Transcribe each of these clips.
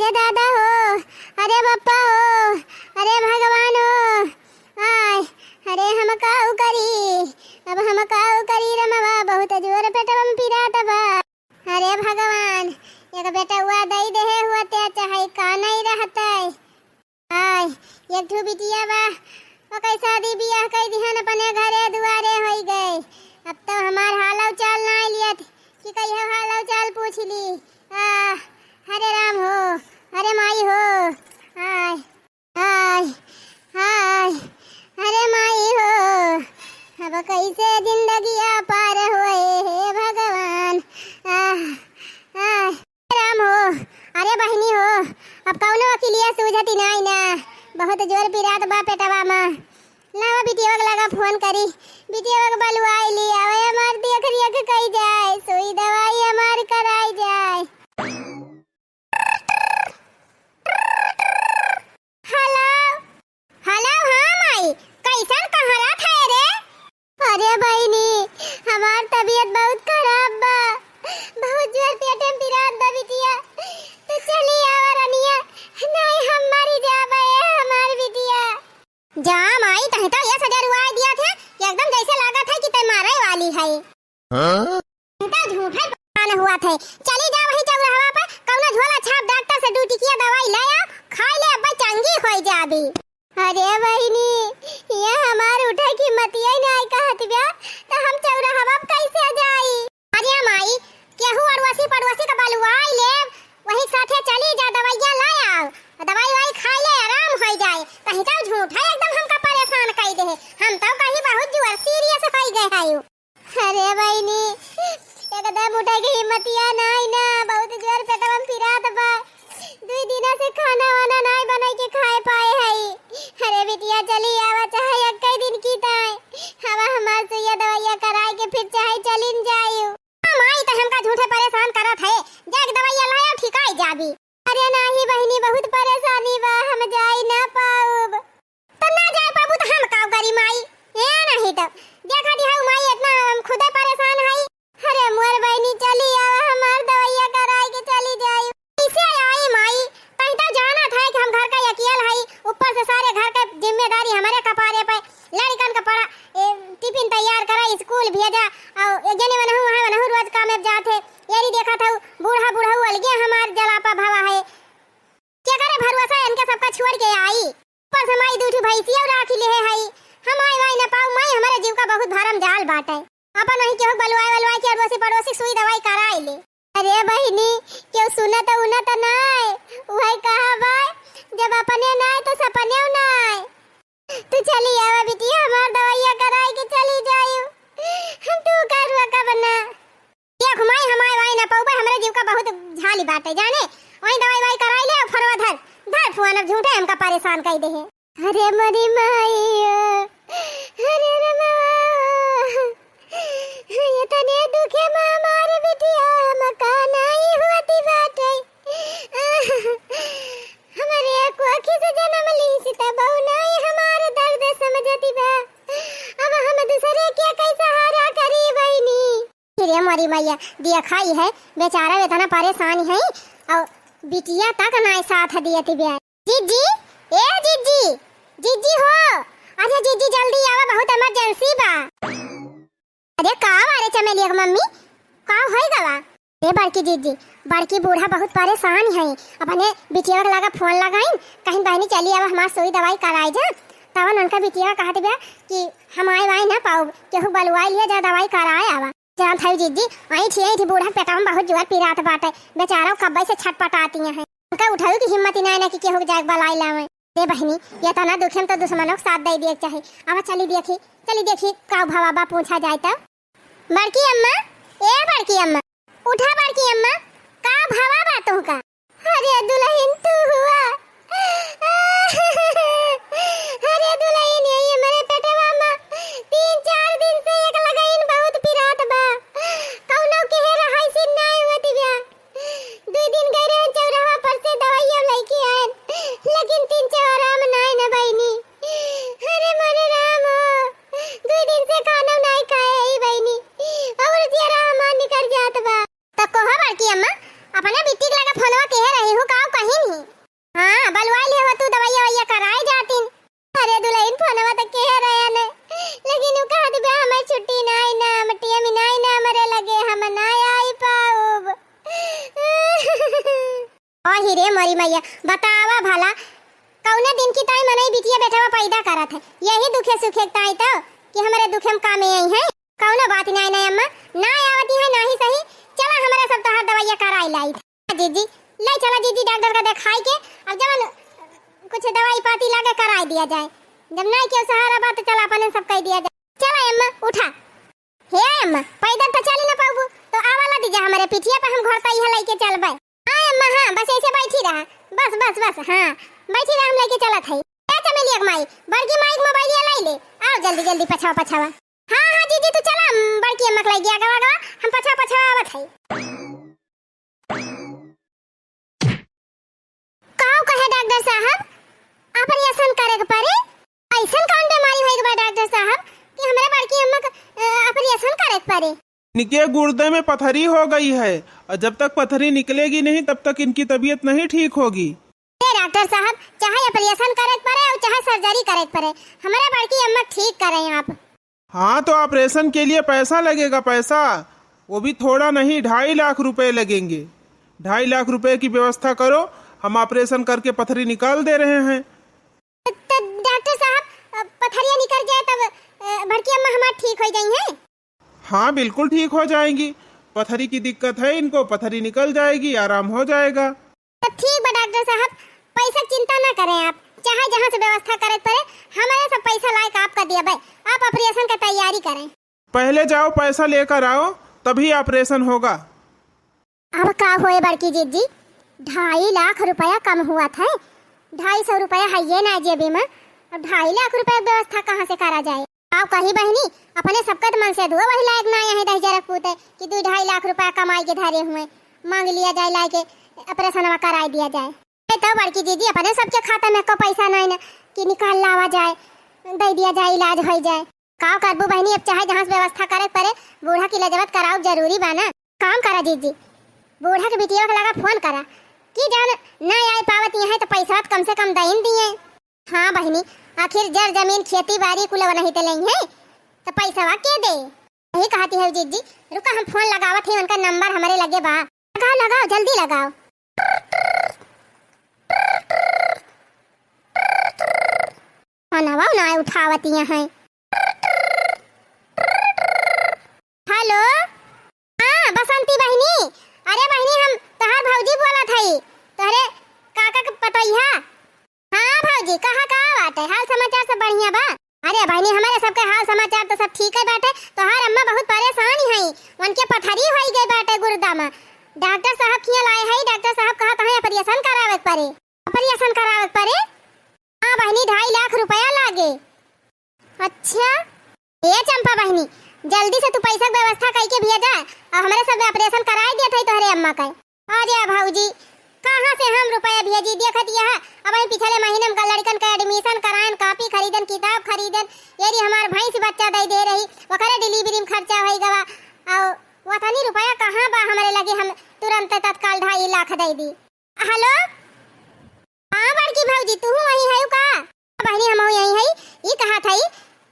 अरे दादा हो, अरे बप्पा हो, अरे भगवान हो, आय अरे हम काऊ करी, अब हम काऊ करी रमवा, बहुत जोर पेटवा में पीरात बा। अरे भगवान, एक बेटा हुआ दई देहे हुआ ते चाहे का नहीं रहता है। आय एक ठू बिटिया बा, ओ कई शादी बियाह कई दिहन अपने घरे दुआरे होई गए। अब तो हमार हालव चाल नहीं लियत कि कहियो हालव चाल पूछ ली। हरे राम हो, अरे माई हो, आय आय आय अरे माई हो, अब कैसे जिंदगी पार होए हे भगवान। राम हो, अरे बहनी हो, अब कौनो अकेलिया सूझती नहीं ना, बहुत जोर पिरात बा पेटवा में। लावा बिटिया लगा फोन करी, बिटिया बलुआई ली आवे, हमार देख रियक कई जाए, सुई दवाई हमार कराई जाए। हेलो हेलो, हाँ माई, कैसन कहाँ था रे? अरे बहनी, हमार तबीयत बहुत खराब बा, बहुत जोर पेट में पिरात बा बिटिया, तो चली आवा रनिया, नहीं हम मरी जाबे हमार बिटिया। जा माई, तहे तो ये सजा रुआ दिया थे, एकदम जैसे लगा था कि ते मारे वाली है। हां तो झूठा बहाना हुआ थे। चली जा वही चौराहा पर, कौनो झोला छाप डॉक्टर से ड्यूटी किया दवाई ले आ, खा ले, अब चंगी हो जाबी। अरे बहनी, ये हमार उठे की मतिया नहीं कहत बा, तो हम चौराहा पर कैसे जाई? अरे माई, केहू अड़वासी पड़वासी का बलुआई ले, वही साथे चली जा, दवाइयां ले आओ, दवाई वाई खा ले, आराम हो जाए। कहीं तो झूठा एकदम हमका परेशान कर दे, हम तो कहीं बहुत जुआ सीरियस हो गए हायो। अरे बहनी, एकदम उठे की हिम्मतिया नहीं ना, बहुत जोर पेटवा में पिरात बा, 2 दिन से खाना वाना नहीं बनाई के खाए पाए हई। अरे बिटिया चली आवा, चाहे एक दिन की ताई हवा हमार सुइया दवाइया कराए के फिर चाहे चलिन जाइयो। माई तो हमका झूठे परेशान करत है, जाके दवाइया लाया ठिकाई जाबी। अरे नहीं बहनी, बहुत परेशानी बा, हम जाई ना पाऊब। तो ना जाए पाबू तो हम काऊ करी माई, ए नहीं तो देखा दी है माई, इतना हम खुदे परेशान हई। अरे मोर बहनी चली आवा, हमार दवाइया कराए के चली जाई। कैसे आई माई, कहीं तो जाना था कि हम घर का अकेला हई, ऊपर से सारे घर का जिम्मेदारी हमारे कपारे पे, लड़कन का पड़ा टिफिन तैयार करा, स्कूल भेजा, और जने वनहु रोज काम में जाते। येरी देखा था बूढ़ा बूढ़ा अलगे हमार जलापा भावा है, क्या करे भरोसा इनके सबका छोड़ के आई। ऊपर से माई दूठी भैंसिया राखी ले हई, हम आई वाई न पाऊ माई, हमारे जीव का बहुत भरम जाल बाटे। अपन वही केहू बलुआई के अड़ोसी पड़ोसी सुई दवाई कराई ले। अरे बहनी, क्यों सुना तो उना तो नहीं, वही कहा भाई, जब अपने नहीं तो सपने नहीं। तू चली आवा बिटिया, हमार दवाइया कराई के चली जाइयो, हम तू करवा का बना। देख माई, हमारे वाई ना पाऊबे, हमारे जीव का बहुत झाली बाटे जाने, वही दवाई वाई कराई ले, और फरवा धर धर फुआना झूठे हमका परेशान कर दे है। अरे मरी माई, अरे रे माँ, ये तने दुखे माँ मारे बिटिया, मकान नहीं होती बाटे। हमारे एक आँखी से जन्म ली सीता बहु नहीं हमारे दर्द समझती बा, अब हम दूसरे के कैसा हारा करी बहनी। फिर हमारी मैया दिया खाई है, बेचारा इतना परेशान है, और बिटिया तक ना साथ दियती बे। जीजी, ए जीजी, जीजी हो, अच्छा जीजी जल्दी आवा, बहुत इमरजेंसी बा। अरे का मारे चमेलिया मम्मी, का होई गवा? ए बड़की जीजी, बड़की बूढ़ा बहुत परेशान है, अपने बिटिया के लगा फोन लगाइन, कहीं बहनी चली आवा, हमार सुई दवाई कराई जा। तवन उनका बिटिया कहत बे कि हम आई वाई ना पाऊ, केहू बलुआई लिया जा, दवाई कराए आवा। जान थाई जीजी, आई थी बूढ़ा पेटा में बहुत जोर पिरात बाटे, बेचारा कब्बे से छटपटाती हैं, उनका उठाऊ की हिम्मत नहीं ना कि केहू जाके बलाई लावे। ए बहनी, ये तना दुखे में तो दुश्मनों को साथ दे दिए चाहे। अब चली देखी का भावा पूछा जाए तो। बड़की अम्मा, ए बड़की अम्मा, उठा बड़की अम्मा, का भावा बातों का? अरे दुल्हन तू हुआ, अरे दुल्हन ये मेरे पेटे मामा 3-4 दिन से एक लगाइन बहुत पिरात बा, कौनो के रहाई से नहीं होती बा। 2 दिन गए रहे चौराहा पर से दवाइयां लेके आए, लेकिन 3-4 आराम नहीं ना बहनी। अरे मेरे राम, 2 दिन से खाना नहीं खाए ही बहनी, और जरा मान निकल जात बा। तो कहो बड़की अम्मा, अपने बिट्टी लगा फोनवा कहे रही हूँ काऊ कहीं नहीं। हाँ बलवा ले हो तू दवाइया वैया कराए जाती। अरे दुल्हन फोनवा तो कह रहे ने लेकिन उ कहत बे हमें छुट्टी नहीं ना मटिया में नहीं ना मरे लगे हम ना आई पाऊब। ओ हीरे मोरी मैया बतावा भला कौने दिन की ताई मनई बिटिया बेटावा पैदा करत है यही दुखे सुखे ताई तो कि हमारे दुखे में काम आई है कौनो बात नहीं नहीं अम्मा ना आवती है ना ही सही। चला हमारे सब तोहार दवाइया कराई लाई जीजी ले चला जीजी डॉक्टर का दिखाई के अब जब कुछ दवाई पाती लाके कराई दिया जाए जब नहीं के सहारा बात चला अपने सब कह दिया जाए। चला अम्मा उठा हे अम्मा पैदल तो चल ना पाऊबू तो आवाला दीजा हमारे पिठिया पे हम घर तई है लेके चलबे। हां अम्मा हां बस ऐसे बैठी रहा बस बस बस हां बैठी रहा हम लेके चलत है। ए चमेलिया माई बड़की माई मोबाइल लाई ले आओ जल्दी जल्दी पछावा पछावा। हां हां जीजी तू चला बड़की अम्मा लग गया गवा गवा हम पछावा पछावा आवत है। काऊ कहे डॉक्टर साहब ऑपरेशन करे के पड़े ऐसन कौन बीमारी होई के बा डॉक्टर साहब कि हमरे बड़की अम्मा का ऑपरेशन करे के पड़े। इनके गुर्दे में पथरी हो गई है और जब तक पथरी निकलेगी नहीं तब तक इनकी तबीयत नहीं ठीक होगी। डॉक्टर साहब चाहे ऑपरेशन करे पड़े और चाहे सर्जरी करे पड़े हमारे बड़की अम्मा ठीक करें आप। हाँ तो ऑपरेशन के लिए पैसा लगेगा पैसा वो भी थोड़ा नहीं 2.5 लाख रुपए लगेंगे। 2.5 लाख रुपए की व्यवस्था करो हम ऑपरेशन करके पथरी निकाल दे रहे हैं। तो डॉक्टर साहब पथरियां निकल जाए तब बड़की अम्मा हमारी ठीक हो जाएंगी हैं? हाँ बिल्कुल ठीक हो जाएंगी। पथरी की दिक्कत है इनको पथरी निकल जाएगी आराम हो जाएगा। तो ठीक बा डॉक्टर साहब पैसा चिंता ना करें आप चाहे जहाँ से व्यवस्था करे पड़े हमारे सब पैसा लायक आपका दिया भाई आप ऑपरेशन का तैयारी करें। पहले जाओ पैसा लेकर आओ तभी ऑपरेशन होगा। अब का होए बड़की जीजी 2.5 लाख रुपया कम हुआ था 250 रुपया है ये ना जेबी में अब 2.5 लाख रुपया व्यवस्था कहाँ से करा जाए। आप कही बहनी अपने सबका मन से दुआ वही लायक ना है दही जरक पूते कि 2.5 लाख रुपया कमाई के धारे हुए मांग लिया जाए लाके ऑपरेशन कराई दिया जाए। तो बड़की दीदी अपने सबके खाता में को पैसा नहीं ना कि निकाल लावा जाए दे दिया जाए इलाज हो जाए। काव करबू बहनी अब चाहे जहाँ से व्यवस्था करे पड़े बूढ़ा की लजबत कराओ जरूरी बा ना। काम करा दीदी बूढ़ा के बिटिया के लगा फोन करा कि जान न आए पावत है तो पैसा कम से कम दईन दिए। हाँ बहनी आखिर जर जमीन खेती बाड़ी कुल नहीं तो लेंगे तो पैसा के दे यही कहती है जीजी। रुका हम फोन लगावत है उनका नंबर हमारे लगे बा लगाओ लगाओ जल्दी लगाओ। नवा ना उठावती हैं। हेलो हाँ बसंती बहनी अरे बहनी हम तोहार भौजी बोला थई तोहरे काका के पतैया। हाँ भौजी कहाँ बाटे हाल समाचार सब बढ़िया बा। अरे बहनी हमारे सबके हाल समाचार तो सब ठीक है बाटे तोहार अम्मा बहुत परेशान है उनके पथरी हो गई बाटे गुर्दा में डॉक्टर साहब किया लाए है डॉक्टर साहब कहा है ऑपरेशन करावे पड़े ऑपरेशन करावे पड़े। हाँ बहनी 2.5 लाख रुपया लागे। अच्छा ये चंपा बहनी जल्दी से तू पैसा की व्यवस्था करके भेजा और हमारे सब ऑपरेशन कराए दिया था तोहरे अम्मा का। अरे भाऊजी कहाँ से हम रुपया भेजी देखत यह अब हम पिछले महीने में लड़कन का एडमिशन कराएं कापी खरीदन किताब खरीदन यदि हमार भैंस बच्चा दे रही वकरे डिलीवरी में खर्चा होई गवा और वतनी रुपया कहाँ बा हमारे लगे हम तुरंत तत्काल 2.5 लाख दे दी। हेलो हाँ बड़की भौजी तू वही है का बहनी हम यही है ये कहा था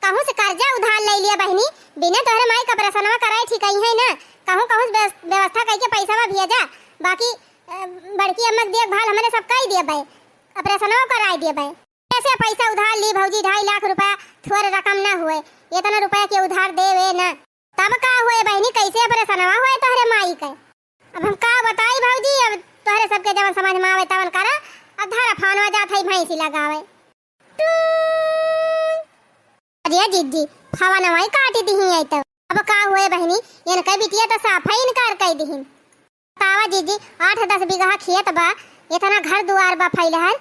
कहूँ से कर्जा उधार ले लिया बहनी बिना तोहरे माई का ऑपरेशन कराए ठीक है ना कहूँ कहूँ व्यवस्था करके पैसा भेजा बाकी बड़की अम्मा देखभाल हमारे सब कर दिया भाई ऑपरेशन कराई दिया भाई। कैसे पैसा उधार ली भौजी 2.5 लाख रुपया थोड़ा रकम ना हुए इतना रुपया के उधार देवे ना तब का हुए बहनी कैसे ऑपरेशन हुए तोहरे माई के। अब हम का बताई भौजी अब तोहरे सबके जब समझ में आवे तवन करा अब धारा फानवा जात है भैंसी लगावे। अरे जीजी हवा नवाई काटी दी है तो अब का हुए बहनी इनका बिटिया तो साफ ही इनकार कर दी। तावा जीजी 8-10 बीघा खेत बा इतना घर दुआर बा फैलहर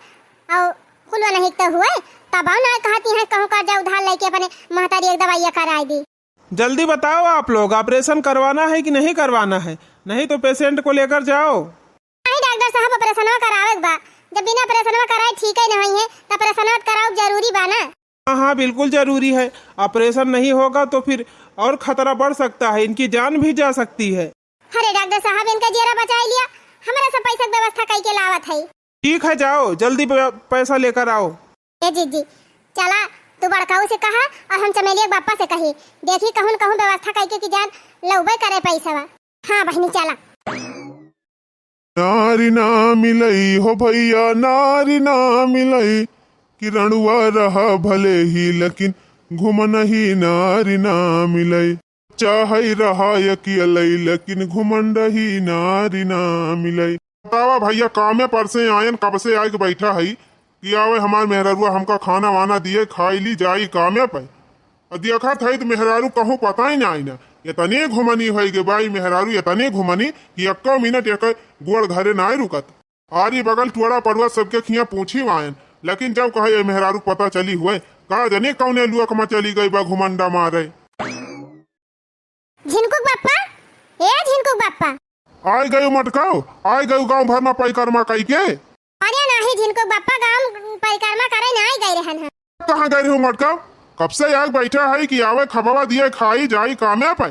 और कुल नहीं तो हुए तब ना कहती है कहूँ कर्जा उधार लेके अपने महतारी एक दवाइया कराई दी। जल्दी बताओ आप लोग ऑपरेशन करवाना है कि नहीं करवाना है नहीं तो पेशेंट को लेकर जाओ। नहीं डॉक्टर साहब ऑपरेशन करावे बा जब बिना ऑपरेशन कराए ठीक ही नहीं है तो ऑपरेशन कराओ जरूरी बा ना। हाँ हाँ बिल्कुल जरूरी है ऑपरेशन नहीं होगा तो फिर और खतरा बढ़ सकता है इनकी जान भी जा सकती है। अरे डॉक्टर साहब इनका जेरा बचा लिया हमारा सब पैसा के व्यवस्था कई के लावत है। ठीक है, जाओ जल्दी पैसा लेकर आओ। ए जीजी चला, तू बड़काऊ से कहा और हम चमेली के बापा से कही, देखी कहूं कहूं व्यवस्था कई के जान लौबे करे पैसा। हाँ बहनी चला। नारी ना मिलई हो भैया, नारी ना मिलई, किरणुआ रहा भले ही लेकिन घुमन ही नारी ना मिलई, चाहे रहा यकियलई लेकिन घुमन रही नारी ना मिलई। बतावा भैया, कामे पर से आयन कब से आके बैठा है कि आवे हमार मेहरारुआ हमका खाना वाना दिए, खाई ली जाई कामे पे। देखा था तो मेहरारू कहूँ पता ही ना आई ना, इतने घुमनी हो गे भाई मेहरारू, इतने घुमनी कि 1 मिनट एक गोड़ घरे ना रुकत। आरी बगल टुअड़ा पड़ुआ सबके खिया पूछी वायन, लेकिन जब कहे मेहरारू पता चली हुए कहा जने कौने लुअक में चली गई बा घुमंडा मारे। झिनकुक बाप्पा, ए झिनकुक बाप्पा, आय गयो मटकाओ, आय गयो गांव भर में परिक्रमा कई के। अरे नाही झिनकुक बाप्पा, गांव परिक्रमा करे ना आई गई रहन। कहाँ गए हो मटकाओ? कब से आग बैठा है कि आवे खबवा दिए खाई जाई कामे पे,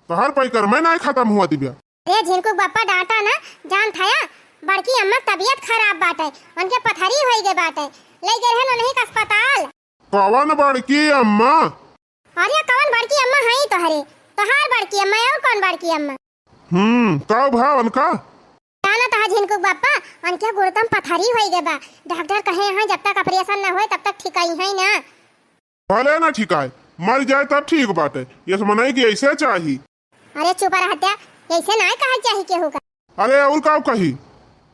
तोहर परिक्रमा ना खत्म हुआ दिव्या। ए झिनकुक बाप्पा डांटा ना, जान थाया बड़की अम्मा तबीयत खराब बाटे, उनके पथरी होई गए बाटे, ले गए हैं उन्हीं का अस्पताल। कौन बड़की अम्मा? अरे कौन बड़की अम्मा है तोहरे, तोहार बड़की अम्मा और कौन बड़की अम्मा? कब भाव उनका जाना तहा झिनकुक बाप्पा, उनके गुर्दम पथरी होई गए बा, डॉक्टर कहे हैं जब तक ऑपरेशन ना होए तब तक ठिकाई है ना। भले ना ठिकाए, मर जाए तब ठीक बाटे, ये मनाई कि ऐसे चाहिए। अरे चुप रहत्या, ऐसे ना कहा चाहिए केहू का। अरे और का कही,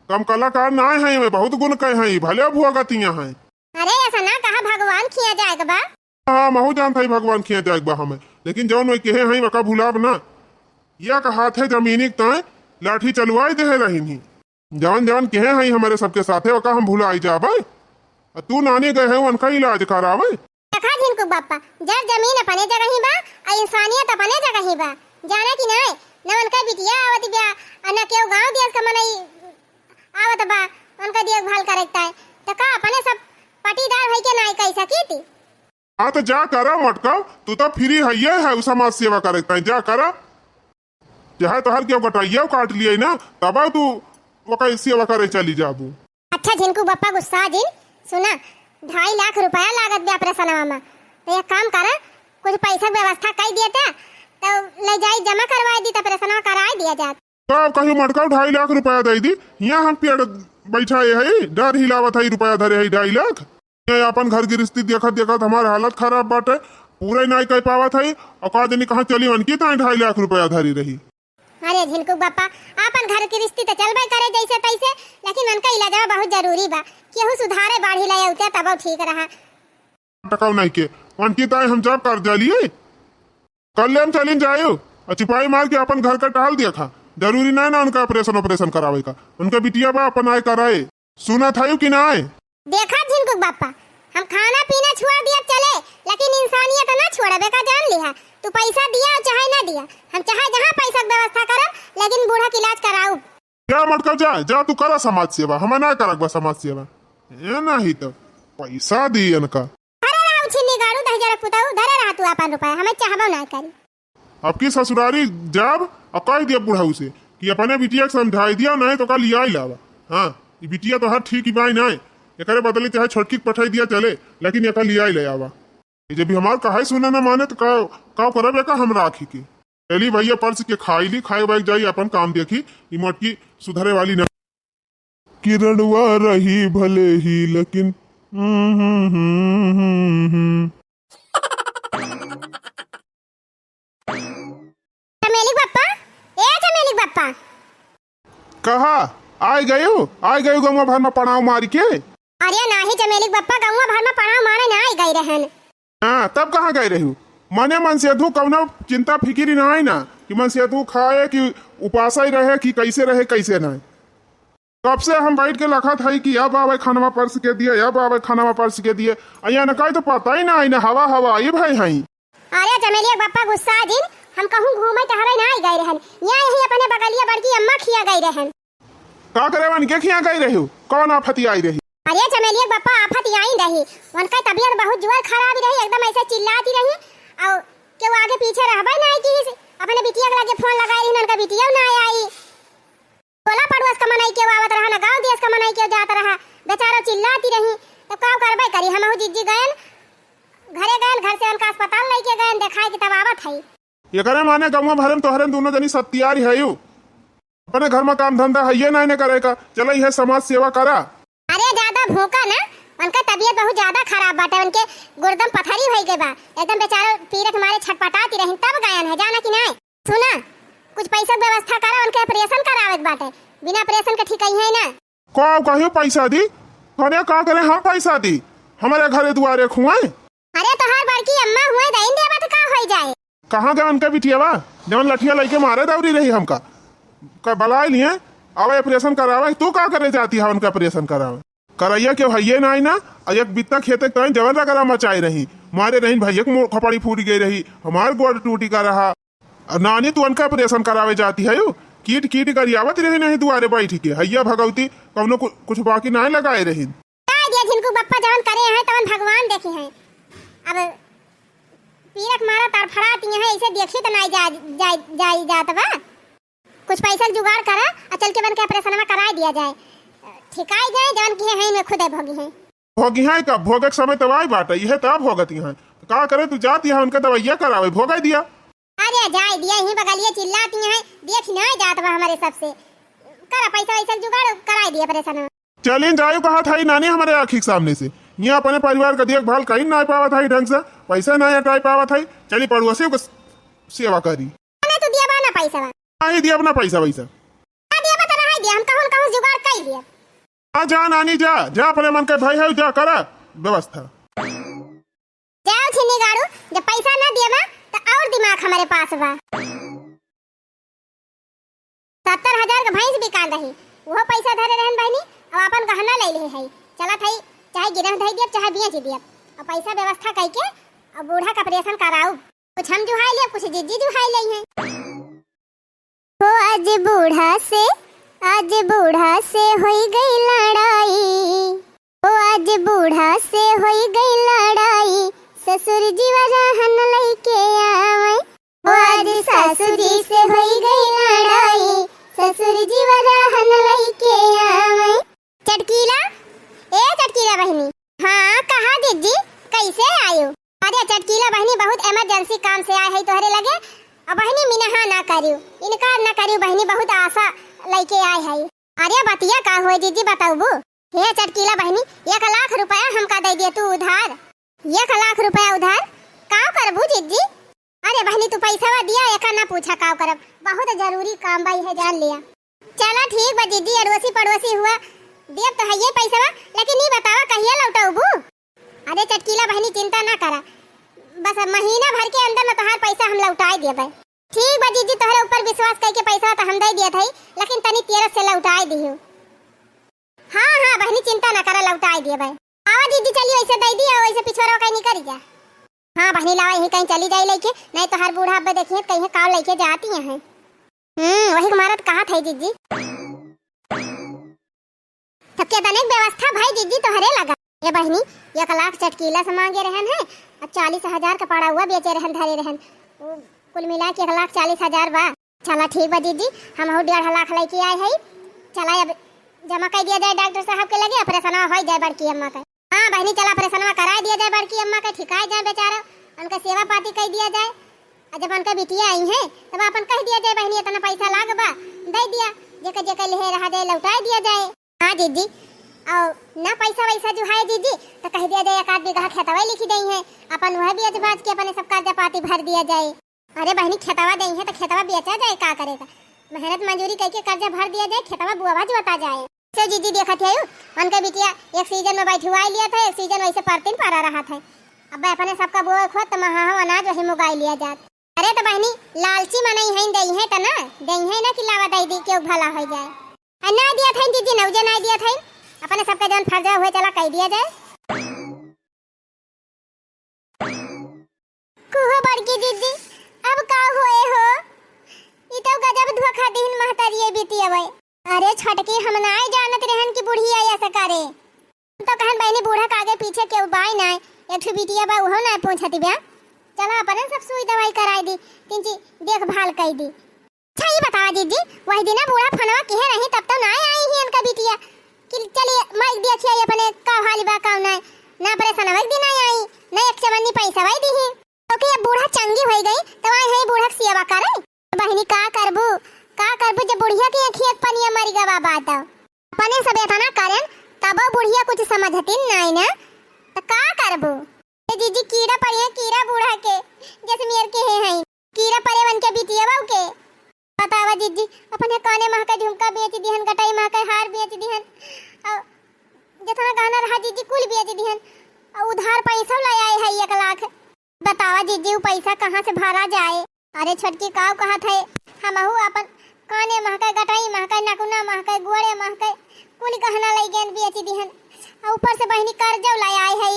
कम कलाकार ना है, मैं बहुत गुण कहे हैं, भले भुआ गतियां हैं। अरे ऐसा ना कहा, भगवान खिया जाएगा बा। हाँ महू जानता ही भगवान खिया जाएगा हमें, लेकिन जौन में कहे हैं वका भुलाब ना। यह कहा थे जमीनी तय लाठी चलवाई दे रही, जवन जवन कहे हैं हमारे सबके साथे वका हम भुलाई जाबे, तू नानी गए है उनका इलाज करावे। देखा झिनकुक बाप्पा, जब जमीन अपने जगह ही बा और इंसानियत अपने जगह ही बा, जाना कि नहीं न उनका बिटिया आवत बा और न केहू गांव देश का मनई आवत बा उनका देखभाल करता है, तो का अपने सब पटीदार भाई के नहीं कह सकी थी। हाँ तो जा करा मटका, तू तो फ्री है समाज सेवा करता है, जा करा। चाहे तो हर क्यों कटाइया काट लिया ना, तब तू वो सेवा करे चली जाबू। अच्छा झिनकुक बाप्पा गुस्सा दिन सुना, 2.5 लाख रुपया लागत बे ऑपरेशन में, तो एक काम करा कुछ पैसा व्यवस्था कर देता तो ले जाई जमा करवा दी, ऑपरेशन करा दिया जात। तो कहीं मटका 2.5 लाख रुपया दे दी, यहाँ हम पेड़ बैठा है डर हिलावत है, रुपया धरे है 2.5 लाख। अपन घर की रिश्ती देखत देखत हमारे हालत खराब बाटे, पूरा नहीं कह पावत है, और कहा दिन कहाँ चली उनकी तो 2.5 लाख रुपया धरी रही। अरे झिनकुक बाप्पा, अपन घर की रिश्ती तो चलबे करे जैसे तैसे, लेकिन उनका इलाज बहुत जरूरी बा, केहू सुधारे बाढ़ी लाया उते तब ठीक रहा। टकाऊ नहीं के उनकी ताई हम जब कर जालिए कल ले हम चलिन जायो और चिपाई मार के अपन घर का टहल दिया खा, जरूरी नहीं ना उनका ऑपरेशन करावे का, उनका बिटिया बा अपन आए कराए, सुना था कि ना आए। देखा झिनकुक बाप्पा, हम खाना पीना छोड़ दिया चले, लेकिन इंसानियत ना छोड़बे का जान लिहा। तू पैसा दिया चाहे ना दिया, हम चाहे जहाँ पैसा की व्यवस्था करब, लेकिन बूढ़ा की इलाज कराऊ। क्या मटका जा तू करा समाज सेवा, हमें ना करक समाज सेवा, ये नहीं तो पैसा दी इनका। अरे राव छिन्नी गाड़ू 10,000 पुताऊ धरे रहा तू अपन रुपया, हमें चाहबो ना करी। अब की ससुरारी जब कह दिया बुढ़ाऊ से कि अपने बिटिया को समझाई दिया नहीं तो कल लिया ही लावा। हाँ ये बिटिया तो हर ठीक ही बाई नहीं, एक बदले चाहे छोटकी पठाई दिया चले, लेकिन एक लिया ही ले आवा। जब भी हमार कहा सुना ना माने तो का करब का हम राखी के चली भैया पर्स के खाई ली, खाए बैग जाई अपन काम देखी, ई मोटकी सुधरे वाली न। किरणवा रही भले ही लेकिन चमेली बाप्पा, ए चमेली बाप्पा, कहा आए गए गंगा भर में पड़ाव मारी के। अरे नाही चमेली बाप्पा, गंगा भर में पड़ाव मारे ना आई गई रहन। हाँ तब कहाँ गए रही मने मन से तू कौनो चिंता फिक्री ना आई ना कि मन से तू खाए कि उपास ही रहे कि कैसे रहे कैसे नहीं। कब से हम बैठ के लखा था कि अब आवे खाना पर्स के दिए, अब आवे खाना पर्स के दिए, अया न कहीं तो पता ही ना आई ना, हवा ये भाई है। अरे चमेली बाप्पा गुस्सा दिन, हम कहूँ घूमे टहरे ना आई गई रहन, यहाँ यही अपने बगलिया बड़की अम्मा खिया गई रहन। का करे वन के खिया गई रही, कौन आफती आई रही? अरे चमेली बाप्पा आफत आई रही, उनका तबीयत बहुत जोर खराब रही, एकदम ऐसे चिल्लाती रही, और क्यों आगे पीछे रहबे नहीं कि अपने बिटिया के लगे फोन लगाई रही, उनका बिटिया ना आई। बोला पड़ोस का मनाई के आवत रहा ना गांव देश का मनाई के जात रहा बेचारा चिल्लाती रही तब का करबे करी हमहु जिज्जी गयन घरे गयन घर से उनका अस्पताल लेके गयन देखाई कि तब आवत है ये करे माने गौवा भरम तोहरे दोनों जनी सत्यारी है यू अपने घर में काम धंधा है ये नहीं करे का चलो यह समाज सेवा करा। अरे ज्यादा भूखा ना उनका तबीयत बहुत ज्यादा खराब बाटे उनके गुर्दम पथरी हो गई बा एकदम बेचारा पीरक मारे छटपटाती रही तब गायन है जाना कि नहीं सुना कुछ पैसा व्यवस्था करा उनके ऑपरेशन करावे बाटे बिना ऑपरेशन के ठीक है ना को कहियो पैसा दी अरे का करे हम पैसा दी हमारे घरे दुआरे खुआए अरे तो हर बड़की अम्मा हुए दइन देबा तो का हो जाए कहाँ गए उनका बिटियावा जवन लठिया लेके मारे दौरी रही हमका का बलाए लिए अब ऑपरेशन करावे तू का करे जाती है उनका ऑपरेशन करावे करैया के भैया ना ना एक बित्ता खेते कहीं जवन रगरा मचाई रही मारे रही भैया की खपड़ी फूट गई रही हमार गोड़ टूटी का रहा और नानी तू उनका ऑपरेशन करावे जाती है कीट कीट करियावत रही नहीं दुआरे बैठी के हैया भगवती कौनो कुछ बाकी ना लगाए रही जिनको बप्पा जवन करे हैं तवन भगवान देखे हैं अब पीरक मारा तड़फड़ाती है इसे देखी तो नहीं जात बा कुछ पैसा जुगाड़ करा और चल के बन के ऑपरेशन में करा दिया जाए ठिकाई जाए जवन की है में खुदे भोगी है भोगी है का भोगे के समय दवाई बाटे यह तब भोगती है का करे तू जाती है उनका दवाइया करावे भोगा दिया अरे जाए दिया ही बगलिए चिल्लाती है देख नहीं जात बा हमारे सबसे करा पैसा वैसा जुगाड़ करा दिया ऑपरेशन चलिए जायो कहा था नानी हमारे आँखी के सामने से यहाँ अपने परिवार का देखभाल कहीं ना पावा था ढंग से पैसा ना हटाई पावा था चली पड़ोसियों को सेवा करी तो दिया बा ना पैसा नहीं दिया अपना पैसा वैसा दिया बता रहा दिया हम कहूं जुगाड़ कर दिया हाँ जा नानी जा जा अपने मन के भाई है जा करा व्यवस्था जाओ छिनी गाड़ू जब पैसा ना दिया बा तो और दिमाग हमारे पास बा 70,000 का भैंस बिका रही वो पैसा धरे रहन बहनी अब अपन गहना ले ले है चला थई चाहे गिरह धई दिया चाहे बेच दिया और पैसा व्यवस्था करके अब बूढ़ा का ऑपरेशन कराऊ कुछ हम जुहाई ले कुछ जिज्जी जुहाई ले हैं हो आज बूढ़ा से होई गई लड़ाई हो आज बूढ़ा से होई गई लड़ाई ससुर जी वरहन लेके आवे हो आज सासुर जी से होई गई लड़ाई ससुर जी वरहन लेके आवे चटकीला बहनी हाँ कहा दीदी कैसे आयो अरे चटकीला बहनी बहुत इमरजेंसी काम से आए है तोहरे लगे अब बहनी मिनहा ना करियो इनकार ना करियो बहनी बहुत आशा लेके आए है अरे बतिया का हुए दीदी बताऊबू हे चटकीला बहनी 1 लाख रुपया हमका दे दिए तू उधार 1 लाख रुपया उधार का करबू दीदी अरे बहनी तू पैसा दिया एक ना पूछा का करब बहुत जरूरी काम बाई है जान लिया चला ठीक बा दीदी अड़ोसी पड़ोसी हुआ देव तो है ये पैसा लेकिन नहीं बतावा कहिए लौटाऊबू अरे चटकीला बहनी चिंता ना करा बस महीना भर के अंदर में तोहार पैसा हम लौटाई देबे ठीक बा दीदी तोहरे ऊपर विश्वास करके पैसा तो हम दे दिया थई लेकिन तनी तेरे से लौटाई दियो हाँ बहनी चिंता ना करा लौटाई देबे आवा दीदी चलिए ऐसे दे दिया वैसे पिछवाड़ा कहीं निकल जा हाँ बहनी लावा यही कहीं चली जाई लेके नहीं तो हर बूढ़ा अब्बा देखिए कहीं काव लेके जाती हैं वही हमारा कहा था दीदी तब क्या तने व्यवस्था भाई दीदी तोहरे लगा ये बहनी 1 लाख चटकीला से मांगे रहन है अब 40,000 का पड़ा हुआ बेचे रहन धरे रहन कुल मिला के 1,40,000 बा चला ठीक बा दीदी हम 1.5 लाख लेके आए है चला अब जमा कर दिया जाए डॉक्टर साहब के लगे ऑपरेशन हो जाए बड़की अम्मा का हाँ बहनी चला ऑपरेशन करा दिया जाए बड़की अम्मा का ठिकाए जाए बेचारा उनका सेवा पाती कर दिया जाए जब उनका बिटिया आई है तब अपन कह दिया जाए बहनी इतना पैसा लाग बा दे दिया जेकर जेकर ले रहा जाए लौटा दिया जाए हाँ दीदी और ना पैसा वैसा जो है दीदी तो कह दिया जाए 1 बीघा खेतवा लिखी दई है अपन वह बेच बाज के अपने सब कर्जा पाती भर दिया जाए अरे बहनी खेतवा दई है तो खेतवा बेचा जाए का करेगा मेहनत मजदूरी करके कर्जा भर दिया जाए खेतवा बुआवा जोता जाए तो दीदी देखा थे उनका बिटिया एक सीजन में बैठी हुआ लिया था एक सीजन वैसे परतिन पारा रहा था अब अपने सबका बुआ खोद तो महा अनाज वही मुगाई लिया जात अरे तो बहनी लालची मनई है दई है तो ना दई है ना कि लावा दई दी के भला हो जाए ना दिया था दीदी नौजे ना दिया था अपने सबका जन फर्जा हुए चला कह दिया जाए कुहो बड़की दीदी अब का होए हो ई तो गजब धोखा दीन महतरिए बीती अबे अरे छटकी हम ना जानत रहन की बुढ़िया ऐसा करे तो कहन बहनी बूढ़ा के आगे पीछे के बाई ना एक बिटिया बा उहो ना पूछती बा चला अपने सब सुई दवाई कराई दी तिनची देखभाल कर दी अच्छा ये बतावा दीदी, वही दिन बूढ़ा फनवा कहे रही तब तो ना आई ही इनका बिटिया कि चलिए माइक देखिए अपने का हाली बा का ना परेशान वही दिन आई ना एक चवन्नी पैसा वही दी क्योंकि ये बूढ़ा चंगी हो गई तो आई है बूढ़ा सेवा करे। बहनी का करबू जब बुढ़िया की खेत पनिया मरी गवा बात अपने सब इतना करें तब बुढ़िया कुछ समझती नहीं ना तो का करबू। जीजी कीड़ा पड़े कीड़ा बूढ़ा के जैसे मेर के हैं कीड़ा पड़े बन के बिटिया बाऊ के बतावा जीजी अपने काने माह का झुमका बेच दिहन गटाई माह का हार बेच दिहन और जितना गहना रहा जीजी कुल बेच दिहन और उधार पैसा ले आए है 1 लाख। बतावा जीजी वो पैसा कहाँ से भरा जाए। अरे छोटकी काव कहा थे हमहू अपन काने माह का गटाई माह का नकुना माह का गोड़े माह का कुल गहना ले गेन बेच दिहन और ऊपर से बहनी कर्जा ले आए है।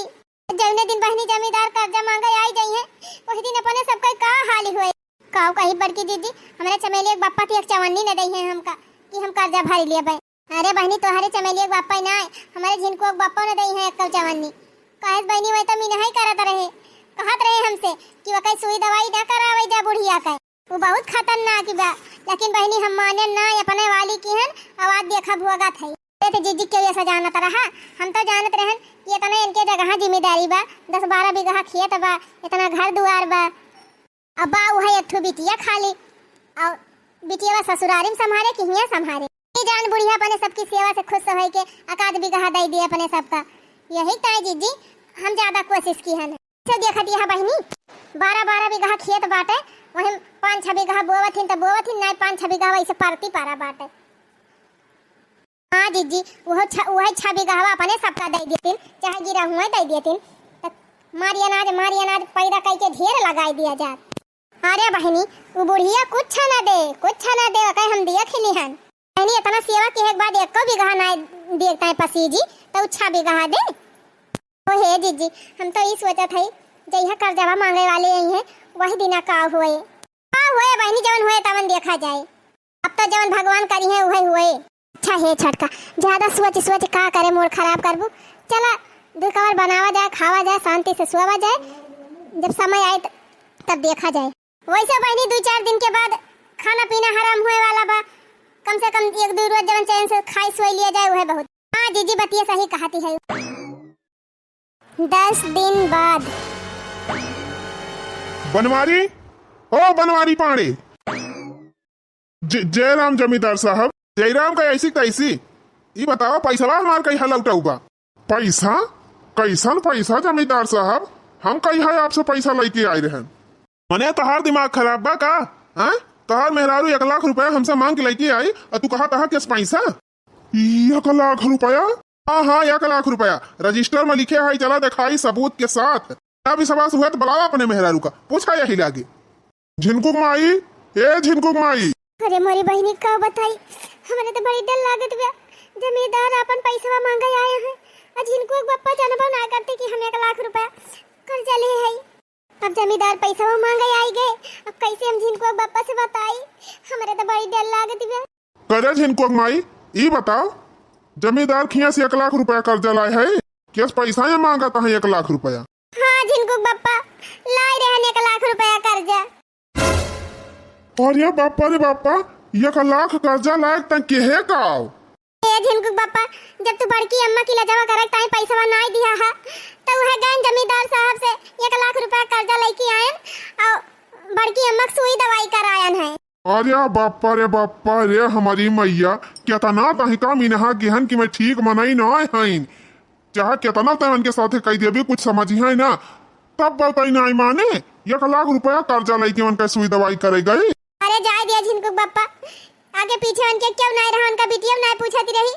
जौने दिन बहनी जमींदार कर्जा मांगे आई गई है वही दिन अपने सबका का हाल हुए। काव कही बड़की दीदी हमारे चमेली एक बापा की एक चवन्नी न दई है हमका कि हम कर्जा भर लिए भाई। अरे बहनी तोहरे चमेली एक बापा ना हमारे झिनको एक बापा न दई है एक चवन्नी काहे बहनी वही तो मीना ही करत रहे कहत रहे हमसे कि वह कई सुई दवाई ना करावे जा बुढ़िया का वो बहुत खतरनाक बा लेकिन बहनी हम माने ना अपने वाली की हन आवाज देखा भोगा थई तो जीजी के ऐसा जानत रहा हम तो जानत रहन कि इतना इनके जगह जिम्मेदारी बा 10-12 बीघा खेत बा इतना घर दुआर बा अब बा वह एक ठो बिटिया खाली और बिटिया ससुरारी में संभाले कि हिया संभाले ये जान बुढ़िया अपने सबकी सेवा से खुश हो के 1 बीघा दे दिए अपने सबका यही ताई जीजी हम ज्यादा कोशिश की हन तो देखत यहां बहनी 12-12 बीघा खेत बाटे वही 5-6 बीघा बोवथिन तो बोवथिन नहीं 5-6 बीघा वैसे परती पारा बाटे। हाँ जीजी वह 6 बीघा अपने सबका दे देतीन चाहे गिरा हुआ दे देतीन तो मारी अनाज पैदा करके ढेर लगाई दिया जात। अरे बहनी वो बुढ़िया कुछ ना दे कहीं हम दिया खिली हन बहनी इतना सेवा के एक बाद 1 बीघा ना देता है पसी जी तो 6 बीघा दे तो हे जीजी हम तो ये सोचत है जइहा कर्जा मांगे वाले यही है वही दिना का हुए बहनी जवन हुए तवन देखा जाए अब तो जवन भगवान करी है वही हुए। अच्छा है छटका ज्यादा सोच का करे मूड खराब करबू चला दुकान बनावा जाए खावा जाए शांति से सोवा जाए जब समय आए तब देखा जाए। वैसे बहनी 2-4 दिन के बाद खाना पीना हराम हुए वाला बा कम से कम 1-2 रोज जवन चैन से खाई सोई लिया जाए वह बहुत। हाँ जीजी बतिया सही कहती है। 10 दिन बाद बनवारी ओ बनवारी पाड़े जयराम जमींदार साहब जयराम का ऐसी तैसी ये बताओ पैसा हमार कहीं हल उठाऊ बा पैसा कैसन पैसा जमींदार साहब हम कहीं है आपसे पैसा लेके आए रहे मने तहार दिमाग खराब बा का हाँ तहार मेहरारू 1 लाख रुपया हमसे मांग के लेके आई और तू कहा किस पैसा 1 लाख रुपया हाँ 1 लाख रुपया रजिस्टर में लिखे है चला दिखाई सबूत के साथ अभी सवाल हुआ तो बुलावा अपने मेहरारू का पूछा यही लागे झिनकुक माई अरे मोरी बहनी का बताई हमारे तो बड़ी डर लागत बा जमींदार अपन पैसा मांगे आए हैं आज इनको एक बप्पा जानबा ना करते कि हम 1 लाख रुपया कर्जा ले है अब जमींदार पैसा मांगे आई गए अब कैसे हम जिनको बप्पा से बताई हमारे तो बड़ी डर लागत बा। करे झिनकुक माई ये बताओ जमींदार खिया से 1 लाख रुपया कर्जा लाए है किस पैसा ये मांगा था 1 लाख रुपया। हाँ झिनकुक बप्पा लाई रहे 1 लाख रुपया कर्जा और ये बापा रे बापा 1 लाख कर्जा लायक तक के है काव ए झिनकुक बप्पा जब तू बड़की अम्मा की लजवा करे ताई पैसा ना दिया है तो वह गन जमींदार साहब से 1 लाख रुपया कर्जा लेके आयन और बड़की अम्मा सुई दवाई करायन है। अरे बापा रे हमारी मैया कितना तहिका मिनहा गेहन की मैं ठीक मनाई ना है चाहे कितना तमन के साथ कही दे कुछ समझ है ना तब बताई ना माने 1 लाख रुपया कर्जा लेके उनका सुई दवाई करे गई। अरे जाए दिया झिनकुक बप्पा आगे पीछे उनके क्यों नहीं रहा उनका बिटिया नहीं पूछती रही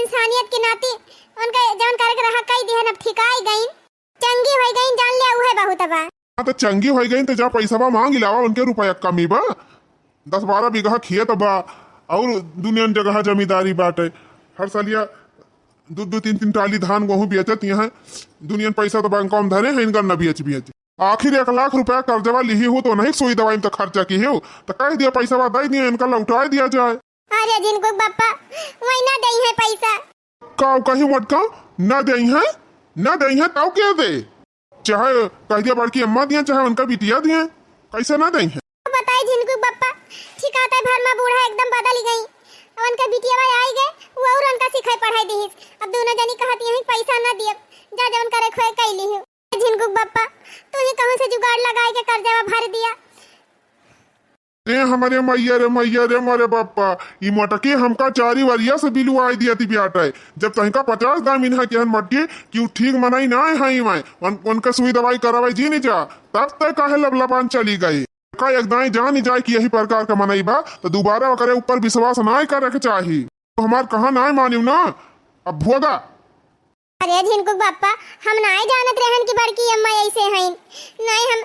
इंसानियत के नाते उनका जवन करके रहा कई दिहन अब ठिकाई गई चंगी हो गई जान लिया उहे बहुत बा। तो चंगी हो गई तो जा पैसा मांग लावा उनके रुपया कमी बा 10-12 बीघा खेत बा और दुनिया जगह जमींदारी बाटे हर सालिया 2-3 टाली धान गेहूं बेचत यहाँ दुनिया पैसा तो बैंक में धरे है इनका न बेच आखिर 1 लाख रुपया कर्जवा ली हो तो नहीं सुई दवाई में तो खर्चा की हो तो कह दिया पैसा दे दिया इनका लौटा दिया जाए। अरे जिनको बप्पा वही ना दई है पैसा काव कहीं मटका न दई है ताऊ क्या दे चाहे कह दिया बड़की अम्मा दिया चाहे उनका बिटिया दिया कैसे ना दई है बताए जिनको बप्पा ठिकाता है भर में बूढ़ा एकदम बदल गई। अब उनका बिटिया भाई आई गए वो और उनका सिखाई पढ़ाई दी। अब दोनों जनी कहती हैं पैसा ना दिए जा जा उनका रखवाई कैली हो। झिनकुक बप्पा तू ही कहूं से जुगाड़ लगाए के कर्जा भर दिया। रे हमारे मैया रे मोरे बापा ई मटके हमका 4 वरिया से बिलुआई दिया थी बियाटा है। जब तनिका 50 दाम इन्हा के मटके कि ठीक मनाई ना है मैं उनका सुई दवाई करावाई जी नहीं जा तब तक काहे लबलबान चली गई का एक दाई जान ही जाए कि यही प्रकार का मनाई बा तो दोबारा करे ऊपर विश्वास ना करे के चाहिए। तो हमार कहा ना मानियो ना अब भोगा। अरे झिनकुक बप्पा हम नहीं जानत रहन की बड़की अम्मा ऐसे हैं। नहीं हम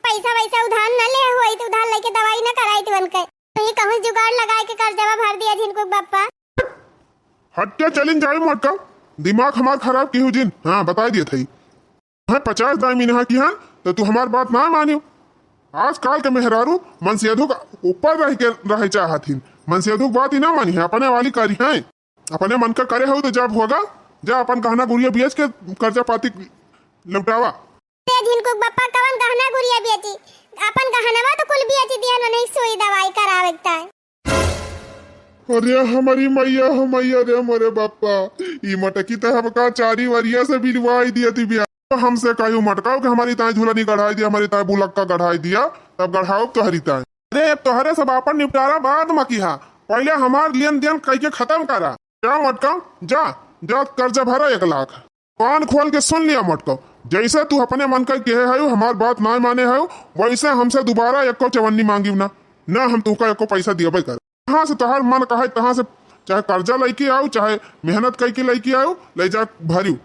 पैसा वैसा उधार न ले हुई तो उधार लेके दवाई न कराई तो उनके तो ये कहूं जुगाड़ लगाए के कर्जा भर दिया। झिनकुक बप्पा हट्टे चलिन जाए मटका दिमाग हमार खराब की हूँ जिन। हाँ बता दिए थी हाँ 50 दाम इन्हा की हाँ तो तू हमार बात ना मानियो। आजकल के मेहरारू मनसियधुक ऊपर रह के रह चाहथिन मनसियधुक बात ही ना मानी है अपने वाली करी है अपने मन का करे हो तो जब होगा जा अपन गहना गुड़िया बेच के कर्जा पाती लौटावा। झिनकुक बप्पा कवन गहना गुड़िया बेची अपन गहनावा तो कुल बेच दिया नहीं सुई दवाई करावेता है। अरे हमारी मैया रे मोरे बापा ई मटकी तो हमका 4 वरिया से बिलवाई दिया थी बिया हमसे कहो मटकाओ कि हमारी ताई झूला नहीं गढ़ाई दिया हमारी ताई बुलक्का गढ़ाई दिया तब गढ़ाओ तोहरी ताई। अरे तोहरे सब अपन निपटारा बाद में किहा पहले हमार लेन देन कह के खत्म करा। जा मटकाओ जा जा कर्जा भरा 1 लाख कान खोल के सुन लिया मटकाओ जैसे तू अपने मन का कहे है हमार बात ना माने है वैसे हमसे दोबारा 1 चवन्नी मांगी ना हम तुका 1 पैसा दिया कर कहाँ से तोहार मन कहे तहाँ से चाहे कर्जा लेके आओ चाहे मेहनत करके लेके आओ ले जा भरियो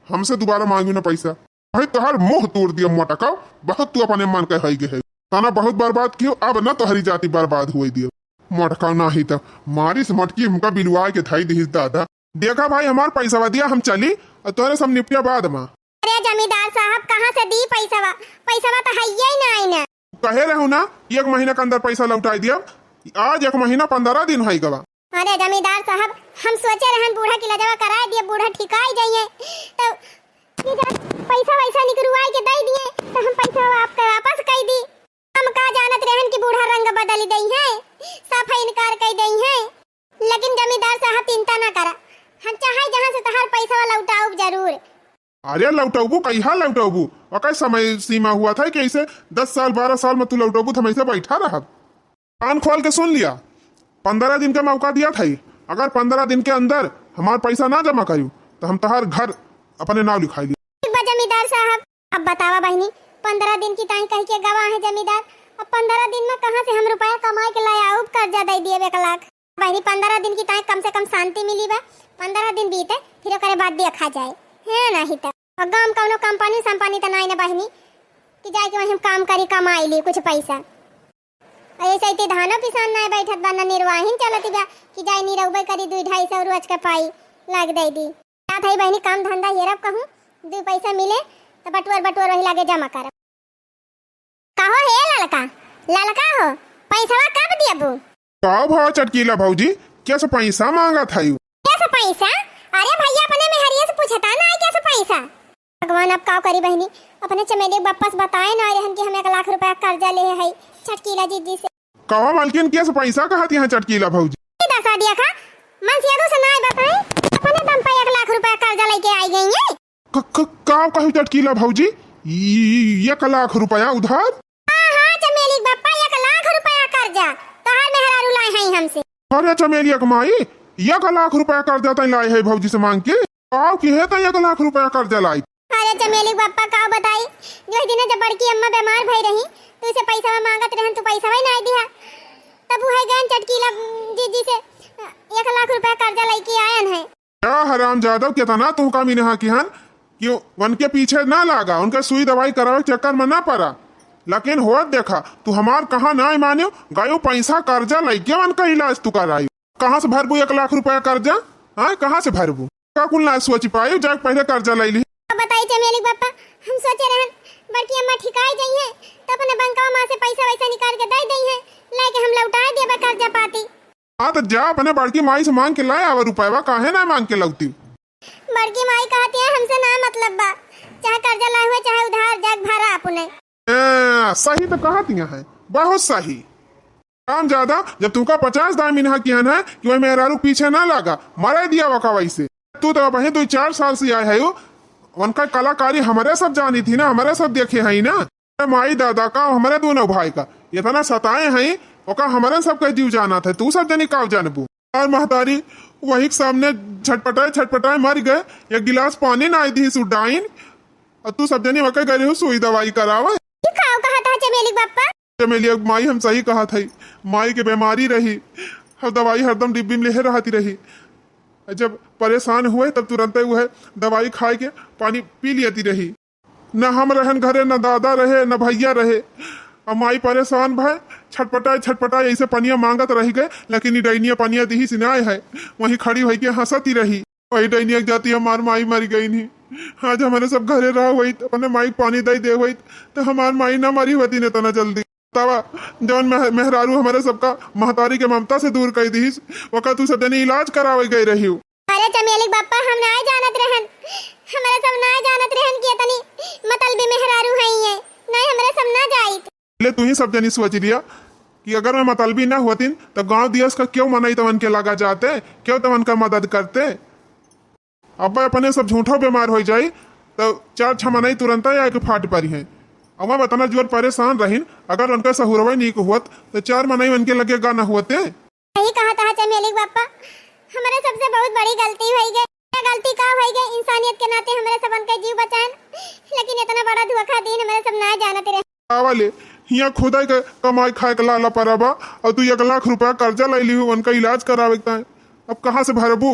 हमसे दोबारा मांगी ना पैसा भाई तोहार मुंह तोड़ दिया मटकाओ बहुत तू अपने मन कहे है ताना बहुत बर्बाद कियो अब न तोहरी जाति बर्बाद हुई दियो मटका ना ही तो मारी से मटकी हमका बिलवा के थाई दी दादा देखा भाई हमार पैसा दिया हम चली और तोहरे सब निपटिया बाद में। अरे जमींदार साहब कहाँ से दी पैसा तो है ही नहीं ना कहे रहो ना 1 महीना के अंदर पैसा लौटाई दिया आज 1 महीना 15 दिन है गवा। अरे जमींदार साहब हम सोचे रहन बूढ़ा की लजवा कराए दिए बूढ़ा ठिकाई जाइए तो पैसा वैसा निकलवाई के दे दिए तो हम पैसा आपका वापस कर दी। हम का जानत रहन कि बूढ़ा रंग बदल दई है साफ इनकार कर दई है। लेकिन जमींदार साहब चिंता ना करा हम चाहे जहाँ से तहार पैसा लौटाऊ जरूर। अरे लौटाबू कहिया लौटाबू और समय सीमा हुआ था कि ऐसे 10 साल 12 साल में तू लौटाबू तो हम ऐसे बैठा रहा। कान खोल के सुन लिया 15 दिन का मौका दिया था अगर 15 दिन के अंदर हमार पैसा ना जमा करू तो हम तहार घर अपने नाम लिखा ली। जमींदार साहब अब बतावा बहनी 15 दिन की ताई कह के गवाह है जमींदार। अब 15 दिन में कहाँ से हम रुपया कमाए के लाए आऊब कर्जा दे दिए 1 लाख बहनी 15 दिन की ताई कम से कम शांति मिली बा 15 दिन बीते फिर ओकरे बाद देखा जाए है नहीं तो और गांव कौनो कंपनी संपनी तो नहीं ना बहनी कि जाए कि वहीं काम करी कमाई ली कुछ पैसा ऐसे ही धानो किसान ना बैठत बना निर्वाहन चलत बा कि जाए नी रउबे करी 2-250 रोज के पाई लग दे दी क्या थई बहनी काम धंधा हेरब कहूं 2 पैसा मिले तो बटुअर वही लागे जमा कर कहो हे ललका हो पैसा कब दियबू का भाव चटकीला भौजी कैसे पैसा मांगा था यू कैसे पैसा। अरे भैया अपने में हरिया से पूछता ना कैसे पैसा भगवान अब का करी बहनी अपने चमेली वापस बताए ना रहन कि हम 1 लाख रुपया कर्जा ले है चटकीला जी से कहा मालकिन कैसे पैसा कहती है चटकीला भौजी दसा दिया खा मन से से ना बताए अपने दम पे 1 लाख रुपया कर्जा लेके आई गई है का कहू चटकीला भौजी 1 लाख रुपया उधार। हां चमेली बापा 1 लाख रुपया कर्जा तोहार मेहरारू लाए हैं हमसे। अरे चमेली कमाई 1 लाख रुपया कर्जा तय लाए है भौजी से मांग के आओ की है 1 लाख रुपया कर्जा लाई। अरे चमेली बापा का बताई जो दिन जब बड़की अम्मा बीमार भई रही तो इसे पैसा मांगत रहन तो पैसा ही नहीं दिया तब है गन चटकीला जी से 1 लाख रुपया कर्जा लेके आयन है। क्या हराम जादव कितना तू का मिनहा की हन क्यों उनके पीछे ना लागा उनके सुई दवाई करावे चक्कर में ना पड़ा लेकिन हो देखा तू हमार कहा ना मानियो गायो पैसा कर्जा लेके मन का इलाज तू कराई कहाँ से भरबू 1 लाख रुपया कर्जा हाँ कहाँ से भरबू का कुल ना सोच पाई जाके पहले कर्जा ले ली। बताई चमेली बापा हम सोचे रहन बड़की अम्मा ठिकाई गई है तो अपने बैंकवा मां से पैसा वैसा निकाल के दे दी है लेके हम लौटा देबे कर्जा पाती। हाँ तो जा अपने बड़की माई से मांग के लाए आवा रुपया काहे ना मांग के लौटी। बड़की माई कहती है हमसे ना मतलब बा चाहे कर्जा लाए हुए चाहे उधार जग भरा अपने सही तो कहती है बहुत सही काम ज्यादा जब तुमका 50 दाम इन्हा किहन है कि वही मेहरारू पीछे ना लगा मारा दिया वका वैसे तू तो बहन तू 4 साल से आए है उनका कलाकारी हमारे सब जानी थी ना हमारे सब देखे है ना माई दादा का हमारे दोनों भाई का इतना सताए हैं ओका हमारे सब का जीव जाना था तू सब जनी का जानबू और महतारी वही के सामने छटपटाए मर गए एक गिलास पानी ना आई थी सुडाइन और तू सब जनी वके गए हो सुई दवाई करावा कहा था चमेली बापा चमेली माई हम सही कहा था माई के बीमारी रही हर दवाई हरदम डिब्बी में ले रहती रही जब परेशान हुए तब तुरंत वह दवाई खाए के पानी पी लेती रही न हम रहन घरे न दादा रहे न भैया रहे और माई परेशान भाई छटपटाए ऐसे पनिया मांगत रह गए लेकिन डैनिया पनिया दी सिनाए है वहीं खड़ी हुई के हंसती रही वही डैनिया जाती हमार माई मर गई नहीं आज हमारे सब घरे रहा हुई अपने माई पानी दे दे हुई तो हमार माई ना मरी होती ने तना जल्दी तवा जौन मेहरारू हमारे सबका महतारी के ममता से दूर कर दी वक़्त तू सब इलाज करावे गई रही हूँ। अरे चमेली बापा हम ना जानत रहन हमारे सब ना जानत रहन कि तनी मतलबी मेहरारू है ये नहीं हमारे सब ना जाइत ले तू ही सब जनी सोच लिया कि अगर मैं मतलबी ना होती तो गांव दियस का क्यों मनाई तवन के लगा जाते क्यों तवन का मदद करते अब अपने सब झूठो बीमार हो जाये तो 4 मनाई तुरंत आके फाट पड़ी है अब मैं बताना जोर परेशान रहीन अगर उनका सहुरवा नहीं हुआ तो 4 मनाई उनके लगेगा न होते सही कहा था चमेली बापा हमारे सबसे बहुत बड़ी गलती हुई गई गलती का हुई गई इंसानियत के नाते हमारे सब उनका जीव बचान लेकिन इतना बड़ा धोखा दिन हमारे सब ना जानते रहे वाले यहाँ खुदा के कमाई खाए के लाला परबा और तू 1 लाख रुपया कर्जा ले ली उनका इलाज करावे अब कहाँ से भरबू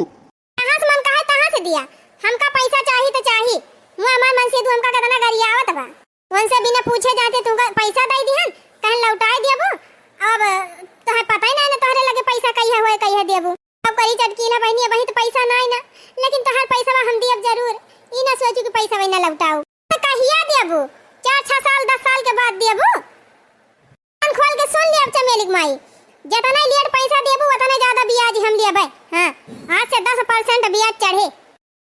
कहाँ से मन कहा कहाँ से दिया हमका पैसा चाहिए तो चाहिए मुँह हमार मन से तू हमका कितना गरियावत बा उनसे बिना पूछे जाते तुमका पैसा दे दिहन कहन लौटाए देबू अब तोहे पता ही नहीं ना तोहरे लगे पैसा कहिया होए कहिया देबू अब करी चटकी ना बहनी वही तो पैसा नहीं ना लेकिन तोहर पैसा हम दियब जरूर ई ना सोचू कि पैसा वही ना लौटाऊ तो कहिया देबू 4-6 साल 10 साल के बाद देबू कान खोल के सुन ले अब चमेली माई जितना लेट पैसा देबू उतना ज्यादा ब्याज हम लेबे हां आज से 10% ब्याज चढ़े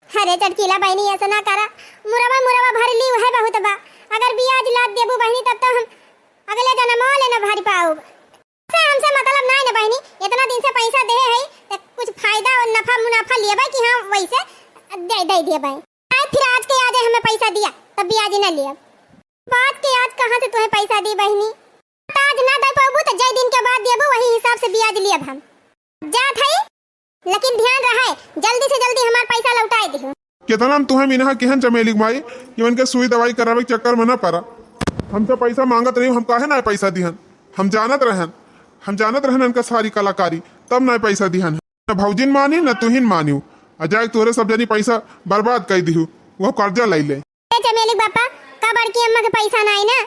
अरे चटकीला बहनी ऐसा ना करा मुरवा भर ली है बहुत बा अगर ब्याज लाद देबू बहनी तब तो हम अगले जन्म ले ना भर पाऊ से हमसे मतलब नहीं ना बहनी इतना दिन से पैसा दे है तो कुछ फायदा और नफा मुनाफा लेबे कि हां वैसे दे देबे फिर आज के आज हमें पैसा दिया तब ब्याज ना लिया बात के आज कहां से तुम्हें पैसा दी बहनी आज ना दे पाबू तो जय दिन के बाद देबू वही हिसाब से ब्याज लियब हम जा थई लेकिन ध्यान रहे जल्दी से जल्दी हमार पैसा लौटाए दिहो कितना तुम्हें मिनहा केहन चमेली माई कि उनके सुई दवाई करावे के चक्कर में न पड़ा हमसे पैसा मांगत रही हम काहे ना पैसा दिहन हम जानत रहन उनका सारी कलाकारी तब ना पैसा दिहन न भौजिन मानी न तुहिन मानियो अजाय तोरे सब जनी पैसा बर्बाद कर दिहु वो कर्जा ले ले चमेली बापा का बड़की अम्मा के पैसा नहीं ना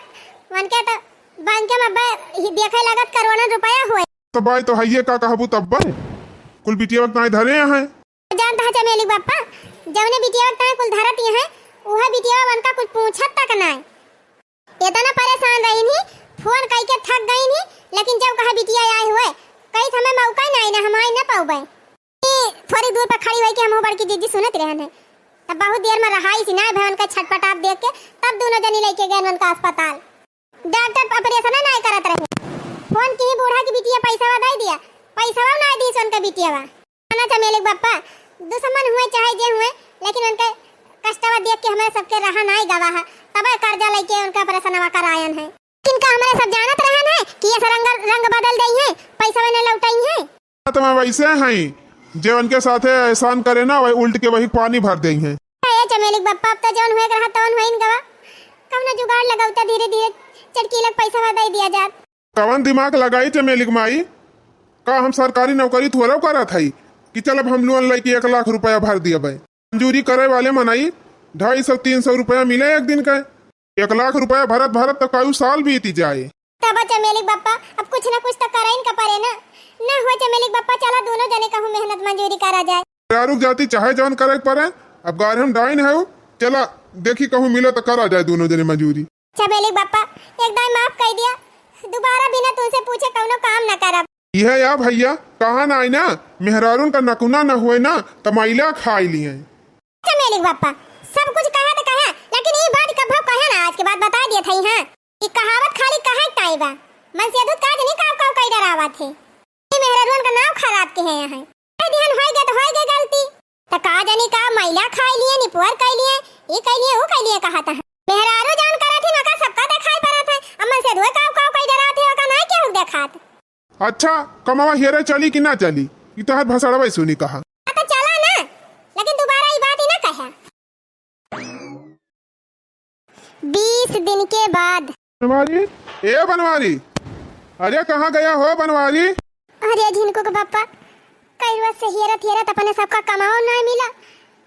उनके तो बैंक में देखे लागत करोड़ों रुपया होए तो भाई तो हइये का कहबू तब बा कुल बिटिया वक्त नहीं धरे हैं जानता है चमेली बापा जवने बिटिया वक्त कुल धरत है वह बिटिया उनका कुछ पूछत तक नहीं इतना परेशान रही थी फोन कई के थक गई थी लेकिन जब कहा बिटिया आए हुए कई समय मौका नहीं ना हम आई ना पाऊबे थोड़ी दूर पर खड़ी हुई कि हम बड़की दीदी सुनत रहन है तब बहुत देर में रहाई सी ना भवन का छटपटाप देख के तब दोनों जनी लेके गए उनका अस्पताल डॉक्टर ऑपरेशन नहीं करत रहे फोन की बूढ़ा की बिटिया पैसा दे दिया पैसा ना दी उनका बिटिया ना चमेली बापा दुश्मन हुए चाहे जे हुए लेकिन उनके कष्टवा देख के हमारे सबके रहा नहीं गवा है तब कर्जा लेके उनका ऑपरेशन करायन है इनका हमारे सब जानत रहन है कि ये रंग बदल गई है पैसा में लौटाई है तो मैं वैसे हैं जे उनके साथे एहसान करे ना वही उल्ट के वही पानी भर देई हैं ये चमेली बापा अब तो जौन हुए रहा तौन होइन गवा कौन जुगाड़ लगाउता धीरे-धीरे चटकी लग पैसा दे दिया जात कवन दिमाग लगाई चमेली माई का हम सरकारी नौकरी थोड़ा करा था कि चल अब हम लोन लेके 1 लाख रुपया भर दिया भाई मंजूरी करे वाले मनाई 250-300 रुपया मिले एक दिन का 1 लाख रुपया भरत तो कई साल बीती जाए तब चमेली बापा अब कुछ ना कुछ तो करे इनका परे ना हो चमेली बापा चला दोनों जने कहूं मेहनत मंजूरी करा जाए रुक जाती चाहे जौन करे पड़े अब गार हम डाइन है चला देखी कहूँ मिले तो करा जाए दोनों जने मंजूरी चमेली बापा एकदम माफ कर दिया दोबारा बिना तुमसे पूछे कौनो काम ना करब यह या भैया कहा ना आई ना मेहरारून का नकुना न हुए ना तमाइला खाई लिए चमेली बापा सब कुछ कहा तो कहा लेकिन ये बात कब कहा ना आज के बाद बता दिया था हां ये कहावत खाली कहा टाइबा मन से दूध काज नहीं काव काव कई डरावा थे मेहरा रोन का नाम खराब के है यहाँ ध्यान होई गए तो होई गए गलती तो का जानी का मैला खाई लिए निपुअर कई लिए ये कई लिए वो कई लिए कहा था मेहरारू जान करा थी नका सबका दिखाई पड़ा था अम्मा से धोए काव काव कई डरा थे का ना क्या देखात। अच्छा कमावा हेरे चली कि ना चली ये तो हाथ भसड़वा सुनी कहा तो चला ना लेकिन दोबारा ये बात ही ना कहा। 20 दिन के बाद बनवारी ए बनवारी अरे कहाँ गया हो बनवारी। अरे झिनको के पापा कई रोज से हेरत अपने सबका कमाओ ना मिला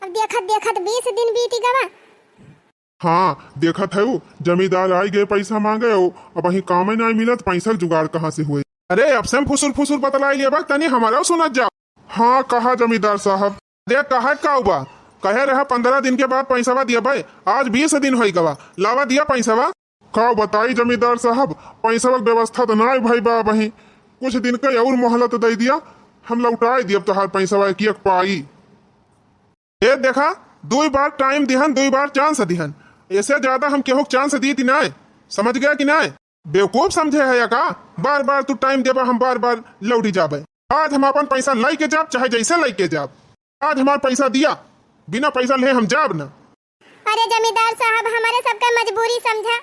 अब देखत 20 दिन बीती गवा। हाँ देखा था वो जमींदार आई गए पैसा मांगे हो अब वही काम ही नहीं मिला तो पैसा जुगाड़ कहाँ से हुए। अरे अब से फुसुर फुसुर बतलाई लिया बा तनी हमारा सुनत जाओ। हाँ कहा जमींदार साहब देख कहा का हुआ कहे रहा 15 दिन के बाद पैसा दिया भाई आज 20 दिन हो गवा लावा दिया पैसा का बताई जमींदार साहब पैसा व्यवस्था तो ना भाई बा वही कुछ दिन का और मोहलत दे दिया हम लौटाई दिया तोहार पैसा की पाई। ये देखा 2 बार टाइम दिहन 2 बार चांस दिहन ऐसे ज्यादा हम केहू चांस दी थी ना समझ गया कि ना बेवकूफ समझे है या का बार बार तू टाइम देबा हम बार बार लौटी जाबे। आज हम अपन पैसा लाई के जाब चाहे जैसे लाई के जाब आज हमार पैसा दिया बिना पैसा ले हम जाब ना। अरे जमींदार साहब हमारे सबका मजबूरी समझा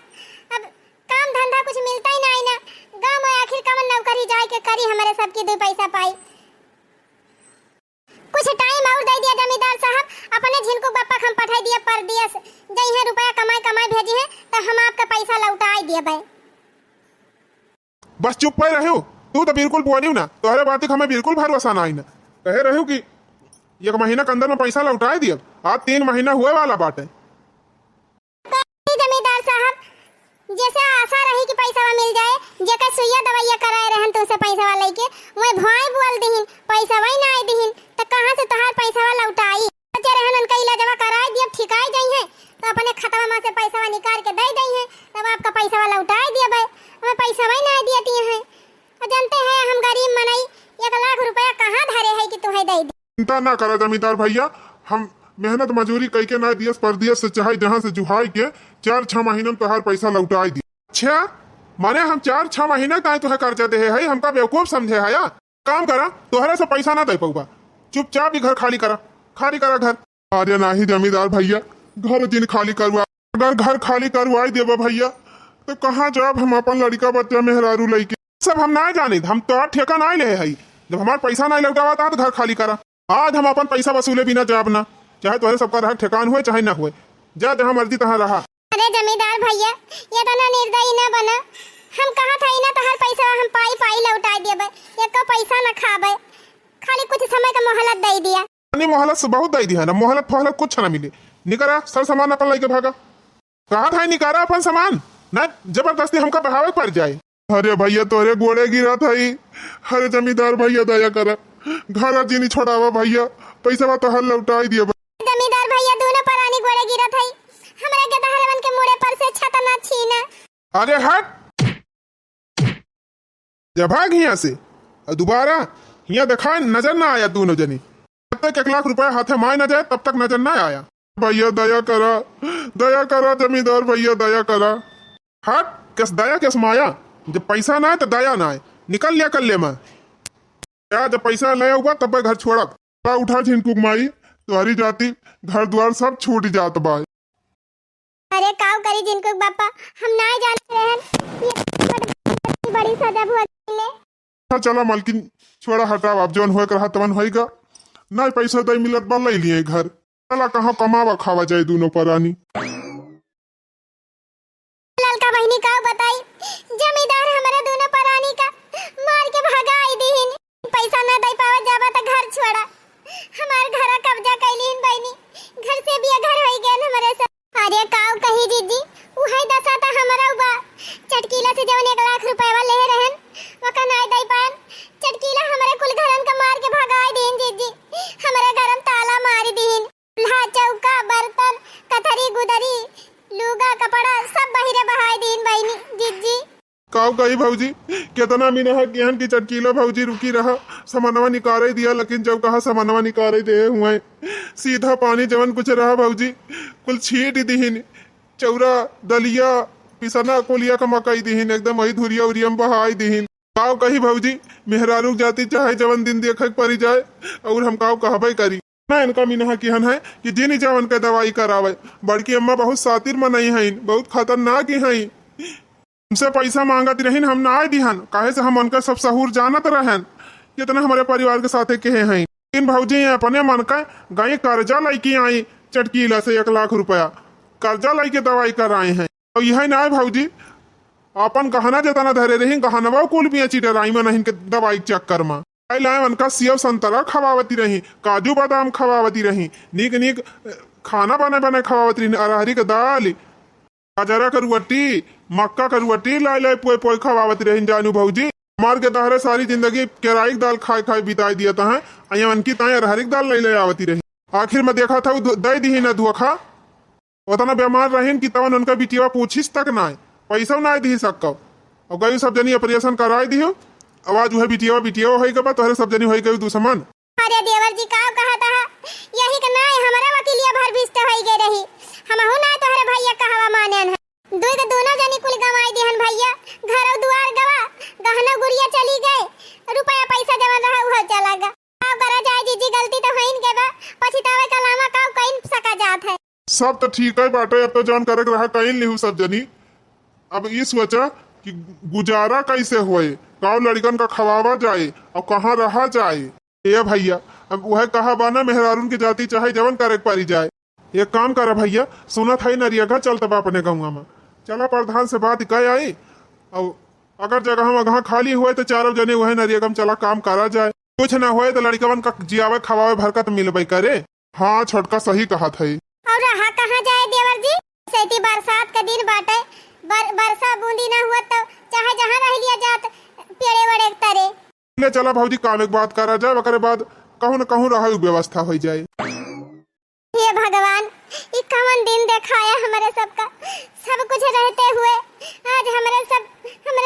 अब काम धंधा कुछ मिलता ही नहीं ना गांव में आखिर कमन नौकरी जाए के करी हमारे सबकी 2 पैसा पाई कुछ टाइम और दे दिया जमींदार साहब अपने झिनको बापा हम पठाई दिया परदेश जई है रुपया कमाई भेजी है तो हम आपका पैसा लौटाई दिए भाई। बस चुप पे रहे हो तू तो बिल्कुल बोली ना तोहरे बात हमें बिल्कुल भरोसा ना आई ना कहे रहे हो कि 1 महीना के अंदर में पैसा लौटाई दिया आज 3 महीना हुए वाला बात है। जमींदार साहब जैसे आशा रही कि पैसा मिल जाए जेकर सुइया दवाइया कराए रहन तो उसे पैसा लेके मैं भाई बोल दीहिन पैसा वही ना आई दीहिन तो कहां से तोहार पैसा लौटाई बच्चे रहन उनका इलाजवा कराए दिए ठिकाई जाई है तो अपने खतवा में से पैसा निकाल के दे दई है तब आपका पैसा लौटाई दिए भाई हमें पैसा वही ना दिए हैं और जानते हैं हम गरीब मनई 1 लाख रुपया कहां धरे है कि तुहे दे चिंता ना करा जमींदार भैया हम मेहनत मजूरी कई के ना दियस परदेश से चाहे जहाँ से जुहाई के 4-6 महीने में तोहार पैसा लौटाई दिया। अच्छा माने हम 4-6 महीने का तुहे कर्जा दे है हमका बेवकूफ समझे है या काम करा तोहरे से पैसा ना दे पाऊगा चुपचाप ही घर खाली करा घर। अरे नाही जमींदार भैया घर जिन खाली करवा अगर घर खाली करवाई देबा भैया तो कहाँ जाब हम अपन लड़का बच्चा मेहरारू लइके सब हम ना जाने हम तो ठेका ना ले है जब हमार पैसा नहीं लौटावा तो घर खाली करा आज हम अपन पैसा वसूले बिना जाब ना चाहे तुम्हारे सबका रहा ठेकान हुए चाहे ना हुए जा जहाँ मर्जी तहाँ रहा। अरे जमींदार भैया ये तो ना निर्दयी ना बना हम कहा था ना तोहर पैसा हम पाई लौटा देबे एक का पैसा ना खाबे खाली कुछ समय का मोहलत दे दिया नहीं मोहलत से बहुत दे दिया ना मोहलत फोहलत कुछ ना मिले निकरा सर सामान अपन लेके भागा कहा था निकारा अपन सामान ना जबरदस्ती हमका बहावे पड़ जाए। अरे भैया तोरे गोड़े गिरा था अरे जमींदार भैया दया करा घर जिनी छोड़ावा भैया पैसा तो हर लौटाई दिया। जमींदार भैया दोनों परानी गोड़े गिरा था हमारे गदहरवन के मुड़े पर से छत ना छीना। अरे हट जब भाग यहाँ से दोबारा यहाँ देखा नजर ना आया दोनों जनी जब तक 1 लाख रुपया हाथे माए न जाए तब तक नजर ना आया। भैया दया करा जमींदार भैया दया करा हट किस दया किस माया जब पैसा ना है तो दया ना है निकल लिया कर ले मैं क्या जब पैसा ले हुआ तब घर छोड़ा उठा झिनकुक माई तुम्हारी जाती घर द्वार सब छूट जात बा। अरे काव करी जिनको बापा हम ना जानते रहन ये बड़ी सजा हुआ ले चला मालकिन छोड़ा हटाओ अब जौन होए रहा तवन होएगा ना पैसा दई मिलत बा ले लिए घर चला कहाँ कमावा खावा जाए दोनों परानी। ललका बहनी का बताई जमींदार हमारे दोनों परानी का मार के भगाई दीन पैसा ना दई पावा जाबा त घर छोड़ा हमार घर कब्जा कैलीन बहनी घर से भी घर होई गए हमारे से। अरे काव कही जीजी उहाई दशा था हमारा उबा चटकीला से जवन 1 लाख रुपया ले रहन वका ना दई पान चटकीला हमारे कुल घरन का मार के भगाई दीन जीजी हमारे घरम ताला मार दीन ला चौका बर्तन कथरी गुदरी लुगा कपड़ा सब बहिरे बहाई दीन बहनी जीजी। काव कही भौजी कितना मीना है ज्ञान की चटकीला भौजी रुकी रहा सामानवा निकारे दिया लेकिन जब कहा सामानवा निकारे दे हुए सीधा पानी जवन कुछ रहा भौजी कुल छीट दीन चौरा दलिया पिसना कोलिया का मकई दीहिन एकदम वही धुरिया उरियम बहाई दीहिन। काव कही भौजी मेहरारू जाती चाहे जवन दिन देखे पड़ी जाए और हम काव कहबे करी ना। इनका मीनहा किहन है कि जिन जवन के दवाई करावे। बड़की अम्मा बहुत सातिर मनई है, बहुत खतरनाक ही है। हमसे पैसा मांगत रहीन, हम ना आए दिहन काहे से हम उनका सब सहूर जानत रहन कितना हमारे परिवार के साथे कहे हैं। इन भौजी अपने मन का गई कर्जा लैकी आई चटकीला से 1 लाख रुपया कर्जा लाई के दवाई कराए हैं। और यह ना है भौजी अपन गहना जतना धरे रही गहनवा कुल भी चिटराई में नहीं के दवाई चक्कर में लाए उनका सेव संतरा खवावती रही, काजू बादाम खवावती रही, नीक नीक खाना बने बने खवावती रही, अरहरी के दाल बाजरा का रोटी मक्का का रोटी लाई लाई पोए पोए खवावती रही। जानू भौजी मार के तहरे सारी जिंदगी केराई दाल खाए खाए बिताई दिया था अनकी ताए अरहरी दाल लाई लाई आवती रही। आखिर में देखा था दे दी ना धोखा उतना बीमार रहीन कि तवन उनका बिटिया पूछिस तक ना पैसा ना दी सको और गई सब जनी ऑपरेशन कराई दियो आवाज वह बिटिया बिटिया होई के बाद तोहरे सब जनी होई गई दुश्मन। अरे देवर जी का कहा था यही का ना हमारा वकीलिया भर बिस्त होई गई रही हमहु ना तोहरे भैया कहवा मानेन है। दुई के दोनों जनी कुल गवाई दिहन भैया, घर और दुआर गवा, गहना गुड़िया चली गए, रुपया पैसा जमा रहा वह चला गया। का करा जाए जीजी गलती तो होइन के बा पछतावे का लामा का कइन सका जात है। सब तो ठीक है बाटे अब तो जान करे रहा कहीं लिहू सब जनी। अब ये सोचा कि गुजारा कैसे होए, गाँव लड़कन का खवावा जाए और कहाँ रहा जाए। ये भैया अब वह कहा बाना मेहरारून की जाति चाहे जवन करे पारी जाए। एक काम करा भैया सुना था नरियगा चलता बा अपने गाँव में चला प्रधान से बात कह आई और अगर जगह वहाँ खाली हुए तो चारों जने वह नरियगा में चला काम करा जाए। कुछ ना होए तो लड़कवन का जियावे खवावे भरकत मिलबे करे। हाँ छोटका सही कहा था। और रहा कहाँ जाए देवर जी, सैती बरसात का दिन बाटे बरसा बूंदी ना हुआ तो चाहे जहाँ रह लिया जात पेड़े वड़े तरे ले चला भौजी काम एक बात करा जाए ओकरे बाद कहूँ न कहूँ रहा व्यवस्था हो जाए। हे भगवान ये कौन दिन दिखाया हमारे सबका, सब कुछ रहते हुए आज हमारे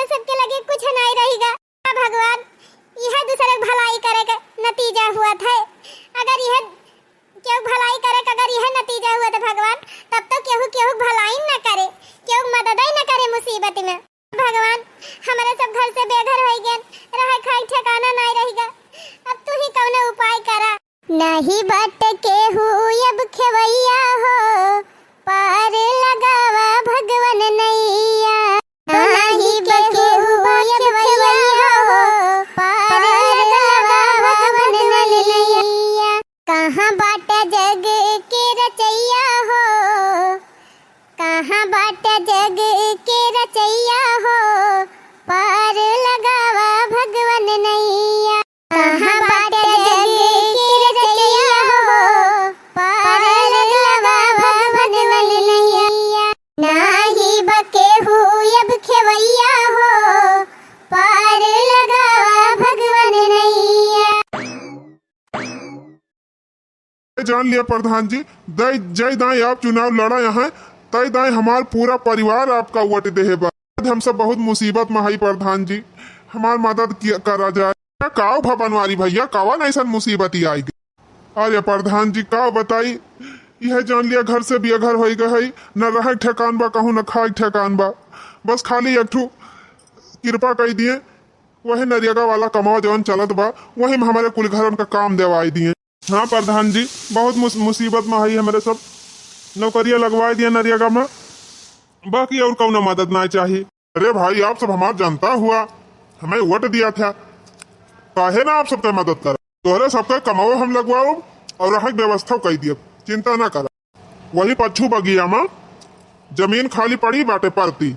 सबके लगे कुछ नहीं रहेगा। भगवान यह दूसरे भलाई करे का नतीजा हुआ था। अगर यह क्यों भलाई करे अगर यह नतीजा हुआ तो भगवान तब तो केहू भलाई न करे, केहू मदद ही न करे मुसीबत में। भगवान हमारे सब घर से बेघर हो गए, रह खाई ठिकाना नहीं रहेगा। अब तू ही कौन उपाय करा। नहीं बट के अब खेवैया हो पार लगावा भगवन नैया। नहीं बके अब खेवैया हो पार लगावा भगवन नैया। कहाँ बाट जग के रचैया हो, कहाँ बाट जग के रचैया हो पार लगावा भगवन नैया। कहाँ बाट जग के रचैया हो पार लगावा भगवन नैया। नाही बके अब खेवैया हो पार लगावा भगवन नैया। जान लिया प्रधान जी जय दाएं आप चुनाव लड़ा यहाँ तय दाएं हमार पूरा परिवार आपका वोट दे बा। हम सब बहुत मुसीबत में है प्रधान जी हमार मदद करा जाए। काव भवनवारी भैया कावन ऐसा मुसीबत ही आई गई। अरे प्रधान जी का बताई यह जान लिया घर से बेघर हो गए न रहे ठेकान बा कहूँ न खाए ठेकान बा। बस खाली एक ठू कृपा कर दिए वही नरियगा वाला कमाओ जवन चलत बा वही में हमारे कुल घर उनका काम देवाई दिए। हाँ प्रधान जी बहुत मुसीबत में है हमारे सब नौकरियां लगवा दिया नरियगा में, बाकी और कौन मदद ना चाहिए। अरे भाई आप सब हमारा जनता हुआ हमें वोट दिया था काहे ना आप सबका मदद कर तोहरे सबका कमाओ हम लगवाओ और रह व्यवस्था कर दिया चिंता ना करा। वही पच्छू बगिया में जमीन खाली पड़ी बाटे परती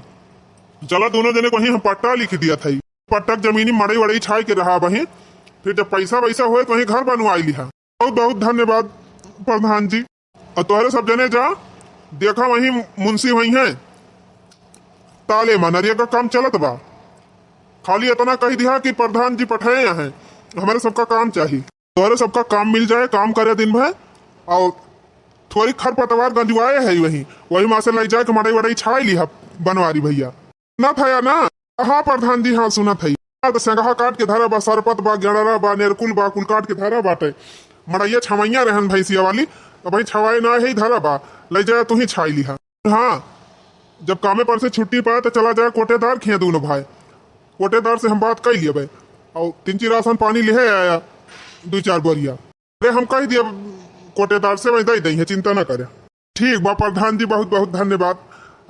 चला दोनों जने को वही हम पट्टा लिख दिया था। पट्टा जमीनी मड़ई वड़ई छाई के रहा वही फिर जब पैसा वैसा हुए तो वही घर बनवाई लिहा। बहुत बहुत धन्यवाद प्रधान जी। और तोहरे सब जने जा देखा वही मुंशी वही है ताले मनरिया का काम चलत बा। खाली इतना कह दिया कि प्रधान जी पठाए हैं हमारे सबका काम चाहिए। तोहरे सबका काम मिल जाए काम करे दिन भर और थोड़ी खरपतवार गंजवाए है वही माँ से ले जाए मड़ई वड़ई छाई लिहा बनवारी भैया ना था या ना। हाँ प्रधान जी हाँ सुना था तो संगहा काट के धारा बा सरपत बा गड़रा बा नेरकुल बा कुल काट के धारा बाटे मड़ैया छवैया रहन भैंसिया वाली तो भाई छवाए ना है धारा बा ले जाए तू ही छाई लिहा। हाँ जब कामे पर से छुट्टी पाए तो चला जाए कोटेदार खिया दोनों भाई। कोटेदार से हम बात कर लिए भाई और 3 राशन पानी ले आया 2-4 बोरिया। अरे हम कह दिया कोटेदार से वही दे दी है, चिंता ना करे। ठीक बा प्रधान जी, बहुत बहुत धन्यवाद।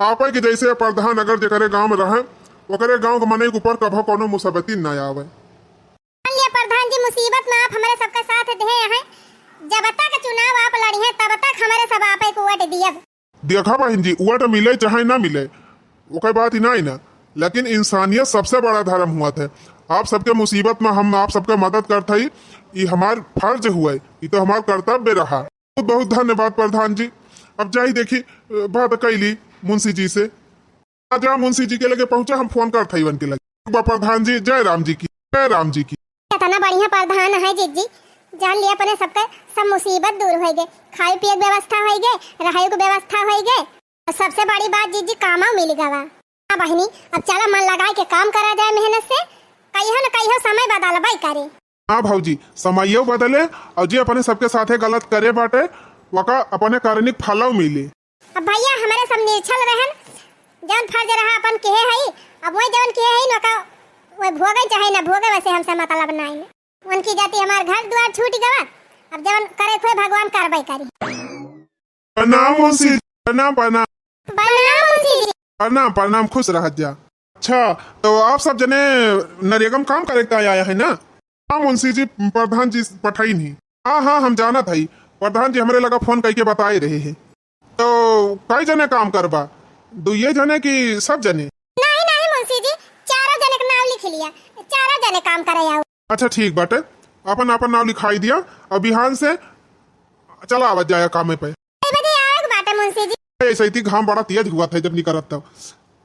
आप के जैसे प्रधान अगर जकरे गांव में रहे ओकरे गांव के मने के ऊपर कभो कोनो मुसीबती ना आवे। ये प्रधान जी मुसीबत में आप हमारे सबका साथ दे हैं। जब तक चुनाव आप लड़ी हैं तब तक हमारे सब आप को वोट दिया। देखा बहन जी, वोट मिले चाहे ना मिले वो बात ही ना, लेकिन इंसानियत सबसे बड़ा धर्म हुआ था। आप सबके मुसीबत में हम आप सबके मदद करते ही, ये हमार फर्ज हुआ, ये तो हमार कर्तव्य रहा। बहुत बहुत धन्यवाद प्रधान जी। अब जाई देखी बात कैली मुंशी जी से। जहाँ मुंशी जी के लगे पहुंचा हम फोन करते ही के लगे। प्रधान जी जय राम जी की, जय राम जी की। कितना बढ़िया प्रधान है जी, जान लिया अपने सबका सब मुसीबत दूर हो गए, खाए पिए की व्यवस्था हो गए, रहाई की व्यवस्था हो गए, और सबसे बड़ी बात जी कामा मिल गवा। हाँ बहनी, अब चला मन लगा के काम करा जाए मेहनत से, कहियो न कहियो समय बदल भाई करे। हाँ भाजी, समयो बदले और जी अपने सबके साथे गलत करे बाटे वका अपने कारणिक फलाव मिले। अब भैया हमारे सब निर्छल रहन, जौन फर्ज रहा अपन के है, अब वही जौन के है न का वो भोगे चाहे ना भोगे, वैसे हमसे मतलब नहीं। उनकी जाति हमार घर द्वार छूट गवा, अब जौन करे खोए भगवान कार्रवाई करी। प्रणाम मुंशी, प्रणाम प्रणाम प्रणाम मुंशी जी। प्रणाम प्रणाम, खुश रह जा। अच्छा तो आप सब जने नरेगा में काम करे आया है ना? हाँ मुंशी जी, प्रधान जी पठाई नहीं। हाँ हाँ हम जाना था, प्रधान जी हमारे लगा फोन करके बताए रहे हैं। तो कई जने काम करबा, 2 जने की सब जने? नहीं नहीं मुंशी जी, 4 जने का नाम लिख लिया, 4 जने काम करे आओ। अच्छा ठीक बाटे, अपन अपन नाम लिखाई दिया और बिहान से चला आवाज जाया काम पे। बाटे मुंशी जी, ऐसे ही घाम बड़ा तेज हुआ था जब नहीं करत तब,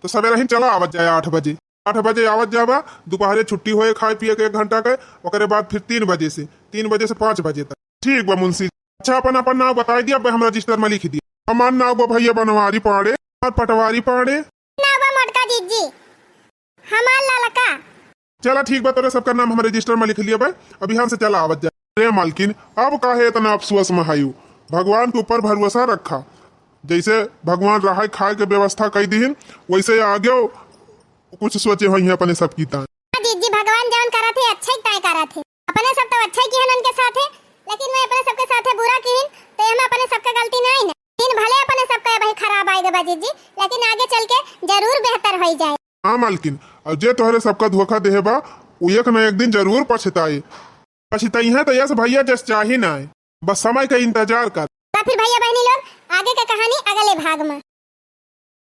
तो सवेरे ही चला आवाज जाया 8 बजे। 8 बजे आवत जावा, दोपहरे छुट्टी होए खाए पिए के 1 घंटा के, ओकरे बाद फिर 3 बजे से 5 बजे तक। ठीक बा मुंशी। अच्छा अपन अपन नाम बताई दिया, हम रजिस्टर में लिख दिया। हमार नाम बा भैया बनवारी पाड़े और पटवारी पाड़े। नाम बा मोटका जी, हमार ललका। चला ठीक बा, तेरे सबका नाम हम रजिस्टर में लिख लिया भाई। अभी यहाँ से चला आवत जाए। अरे मालकिन अब काहे इतना अफसोस में हायू, भगवान के ऊपर भरोसा रखा। जैसे भगवान रहा खाए के व्यवस्था कर दी वैसे आगे कुछ सोचे हुई है अपने सब की तान। जी भगवान जौन करा थे अच्छा ही ताय करा थे, अपने सब तो अच्छा ही किहन उनके साथे, लेकिन मैं अपने सबके साथे बुरा किहन तो हम अपने सबका गलती नहीं ना। दिन भले अपने सबका भाई खराब आएगा बाजी जी, लेकिन आगे चल के जरूर बेहतर हो जाए। हाँ मालकिन, और जे तोहरे सबका धोखा देहे बा वो एक न एक दिन जरूर पछताई है। तो यस भैया जस चाही ना, बस समय का इंतजार कर। फिर भैया बहनी लोग आगे की कहानी अगले भाग में।